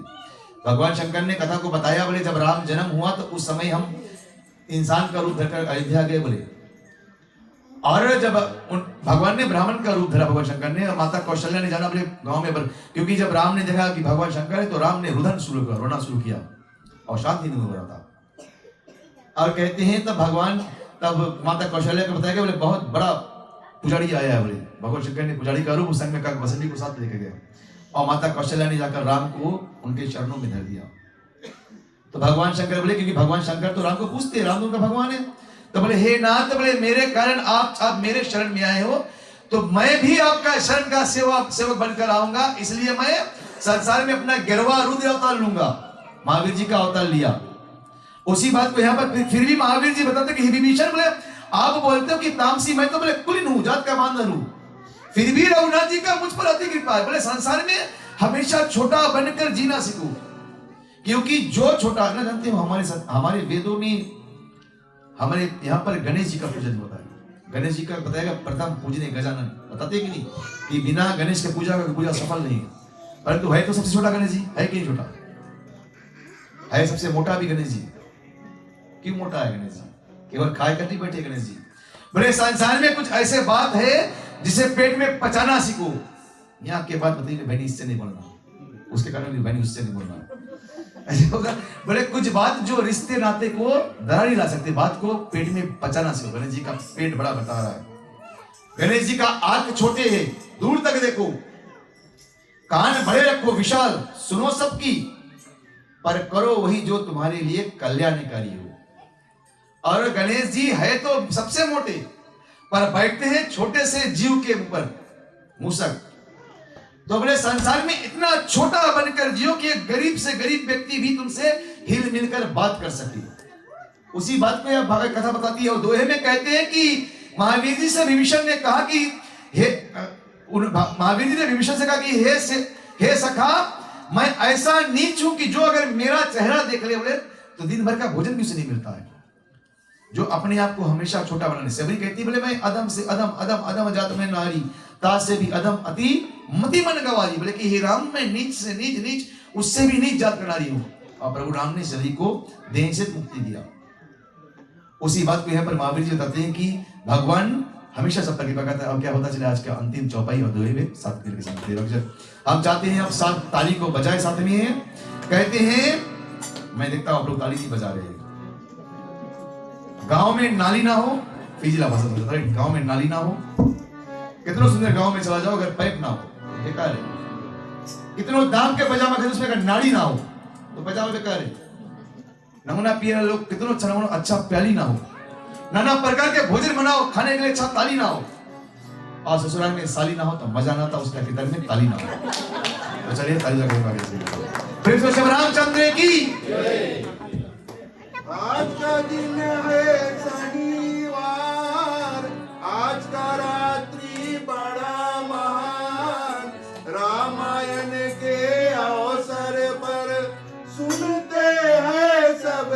Speaker 1: भगवान शंकर ने कथा को बताया, बोले जब राम जन्म हुआ तो उस समय हम इंसान का रूप धरकर अयोध्या गए, बोले, और जब भगवान ने ब्राह्मण का रूप धरा भगवान शंकर ने, और माता कौशल्या ने जाना अपने गांव में, क्योंकि जब राम ने देखा कि भगवान शंकर है तो राम ने रुदन शुरू किया, रोना शुरू किया, और शांति नहीं हो रहा था। और कहते हैं तब माता कौशल्या को बताया गया, बोले बहुत बड़ा पुजारी आया है, बोले भगवान शंकर ने पुजारी का रूप संग में का वसंती को साथ लेके गए, और माता कौशल्या ने जाकर राम को उनके चरणों में धर दिया। तो भगवान शंकर बोले, क्योंकि भगवान शंकर तो राम को पूछते, राम तो उनका भगवान है, तो बोले हे नाथ, तो बोले मेरे कारण आप मेरे शरण में आए हो, तो मैं भी आपका शरण का सेवक बनकर आऊंगा, इसलिए मैं संसार में अपना गिरवा रुद्र अवतार लूंगा। महावीर जी का अवतार लिया। उसी बात को यहाँ पर फिर भी महावीर जी बताते कि विभीषण, बोले आप बोलते हो कि तामसी, मैं तो बोले कुलीन हूं, जात का बांधन हूं, फिर भी रघुनाथ जी का मुझ पर अति कृपा है। बोले संसार में हमेशा छोटा बनकर जीना सीखो, क्योंकि जो छोटा ना, जानते हो हमारे वेदों में हमारे यहाँ पर गणेश जी का पूजन होता है। गणेश जी का बताएगा प्रथम पूजने गजानन, बताते कि नहीं कि बिना गणेश के पूजा का पूजा सफल नहीं है, परंतु है तो सबसे छोटा गणेश जी है कि नहीं? छोटा है, सबसे मोटा भी गणेश जी। क्यों मोटा है गणेश जी? केवल खाए कर नहीं बैठे गणेश जी। बोले संसार में कुछ ऐसे बात है जिसे पेट में पचाना सीखो। यहाँ के बाद बताइए बहनी इससे नहीं बोलना, उसके कारण बहनी उससे नहीं बोलना, ऐसे होगा। बोले कुछ बात जो रिश्ते नाते को दरार नहीं ला सकते, बात को पेट में पचाना सीखो। गणेश जी का पेट बड़ा बता रहा है, गणेश जी का आंख छोटे है, दूर तक देखो, कान बड़े रखो विशाल, सुनो सबकी, पर करो वही जो तुम्हारे लिए कल्याणकारी हो। और गणेश जी है तो सबसे मोटे, पर बैठते हैं छोटे से जीव के ऊपर, मूसक। तो बोले संसार में इतना छोटा बनकर जियो कि एक गरीब से गरीब व्यक्ति भी तुमसे हिल मिलकर बात कर सके। उसी बात को यह भागवत कथा बताती है। और दोहे में कहते हैं कि महावीर जी से विभीषण ने कहा कि महावीर जी ने विभीषण से कहा कि हे सखा, मैं ऐसा नीच हूं कि जो अगर मेरा चेहरा देख ले बोले तो दिन भर का भोजन भी उसे नहीं मिलता है। जो अपने आप को हमेशा छोटा बनाने, सबरी कहती बोले मैं अदम से अदम, अदम अदम जात में नारी, ता से भी अदम अति मति मन गवाई, बोले कि हे राम मैं नीच से नीच उससे भी नीच जात का नारी हूं। और प्रभु राम ने सभी को देह से मुक्ति दिया। उसी बात को यहाँ पर महावीर जी बताते हैं कि भगवान हमेशा सबका कृपा करता है। अब क्या होता चले आज का अंतिम चौपाई और दोहे में 7 मिनट के साथ हम चाहते हैं अब 7 ताली को बजाए। साथ में कहते हैं, मैं देखता हूं आप लोग ताली नहीं बजा रहे हैं। गांव में नाली ना हो, फिजिला भाषा बोलता है, गांव में नाली ना हो, कितनों सुंदर गांव में चला जाओ अगर पाइप ना हो बेकार है। कितनों दाम के पजामा खरीदो उसमें अगर नाड़ी ना हो तो पजामा बेकार है। नमूना पिए लोग कितनों अच्छा नमूना अच्छा प्याली ना हो, नाना प्रकार के भोजन बनाओ खाने के लिए अच्छा ताली ना हो, और ससुराल में साली ना हो तो मजा ना आता, उसका किधर में ताली ना हो। तो चलिए ताली लगाएंगे फिर से श्री रामचंद्र की।
Speaker 2: आज का दिन है शनिवार, आज का रात्रि बड़ा महान, रामायण के अवसर पर सुनते हैं सब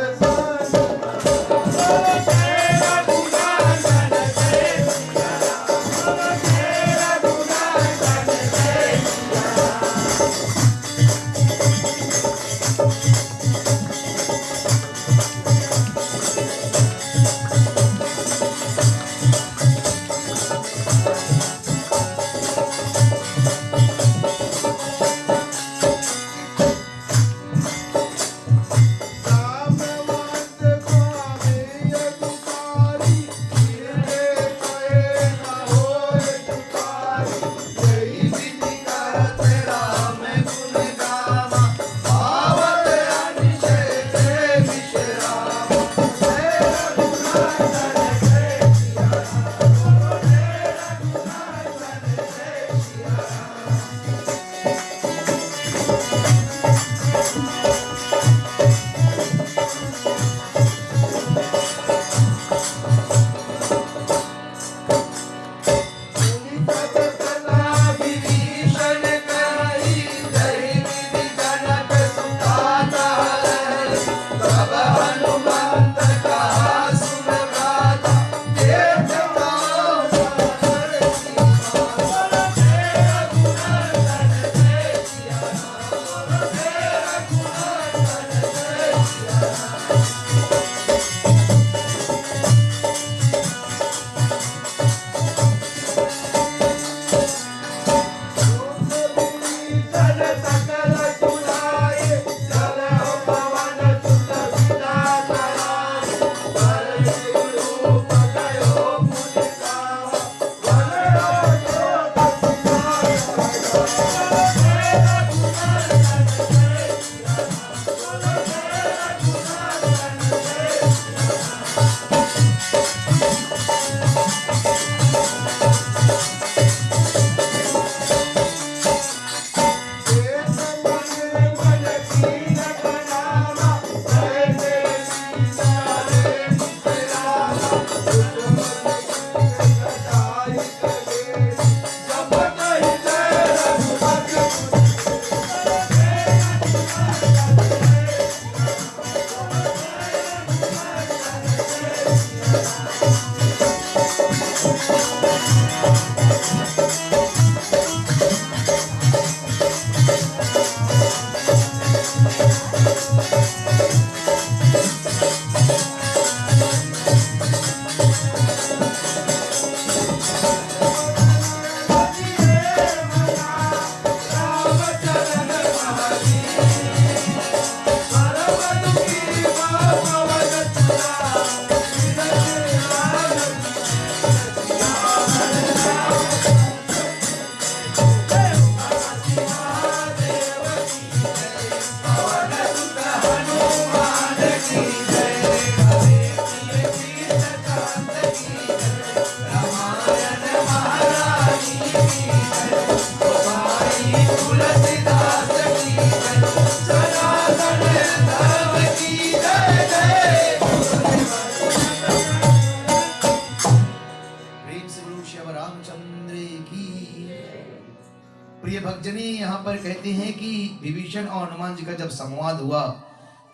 Speaker 1: प्रिय भक्तजनी यहाँ पर कहते हैं कि विभीषण और हनुमान जी का जब संवाद हुआ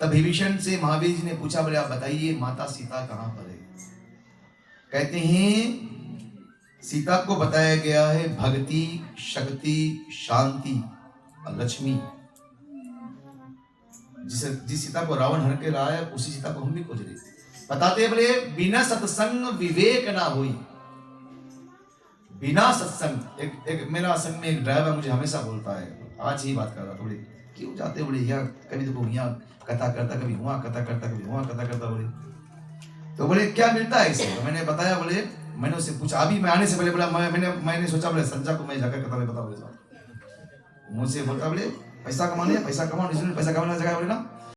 Speaker 1: तब विभीषण से महावीर जी ने पूछा, बोले आप बताइए माता सीता कहाँ पर है। कहते हैं सीता को बताया गया है भक्ति, शक्ति, शांति और लक्ष्मी। जिस सीता को रावण हर के रहा है, उसी सीता को हम भी खोज रहे। बताते बोले बिना सत्संग विवेक ना हुई। बिना सत्संग, एक मेरा संग में एक ड्राइवर मुझे हमेशा बोलता है, आज ही बात कर रहा था, बोले क्यों जाते बोले यहाँ, कभी देखो यहाँ कथा करता, कभी वहाँ कथा करता, कभी वहाँ कथा करता। बोले तो बोले क्या मिलता है इसे? तो मैंने बताया, बोले मैंने उससे पूछा, अभी मैं आने से पहले बोला मैंने सोचा बोले संजा को मैं जाकर कथा में बता, बोले मुझसे बोलता बोले पैसा कमाने, पैसा कमाओ, पैसा कमाने जगह बोले ना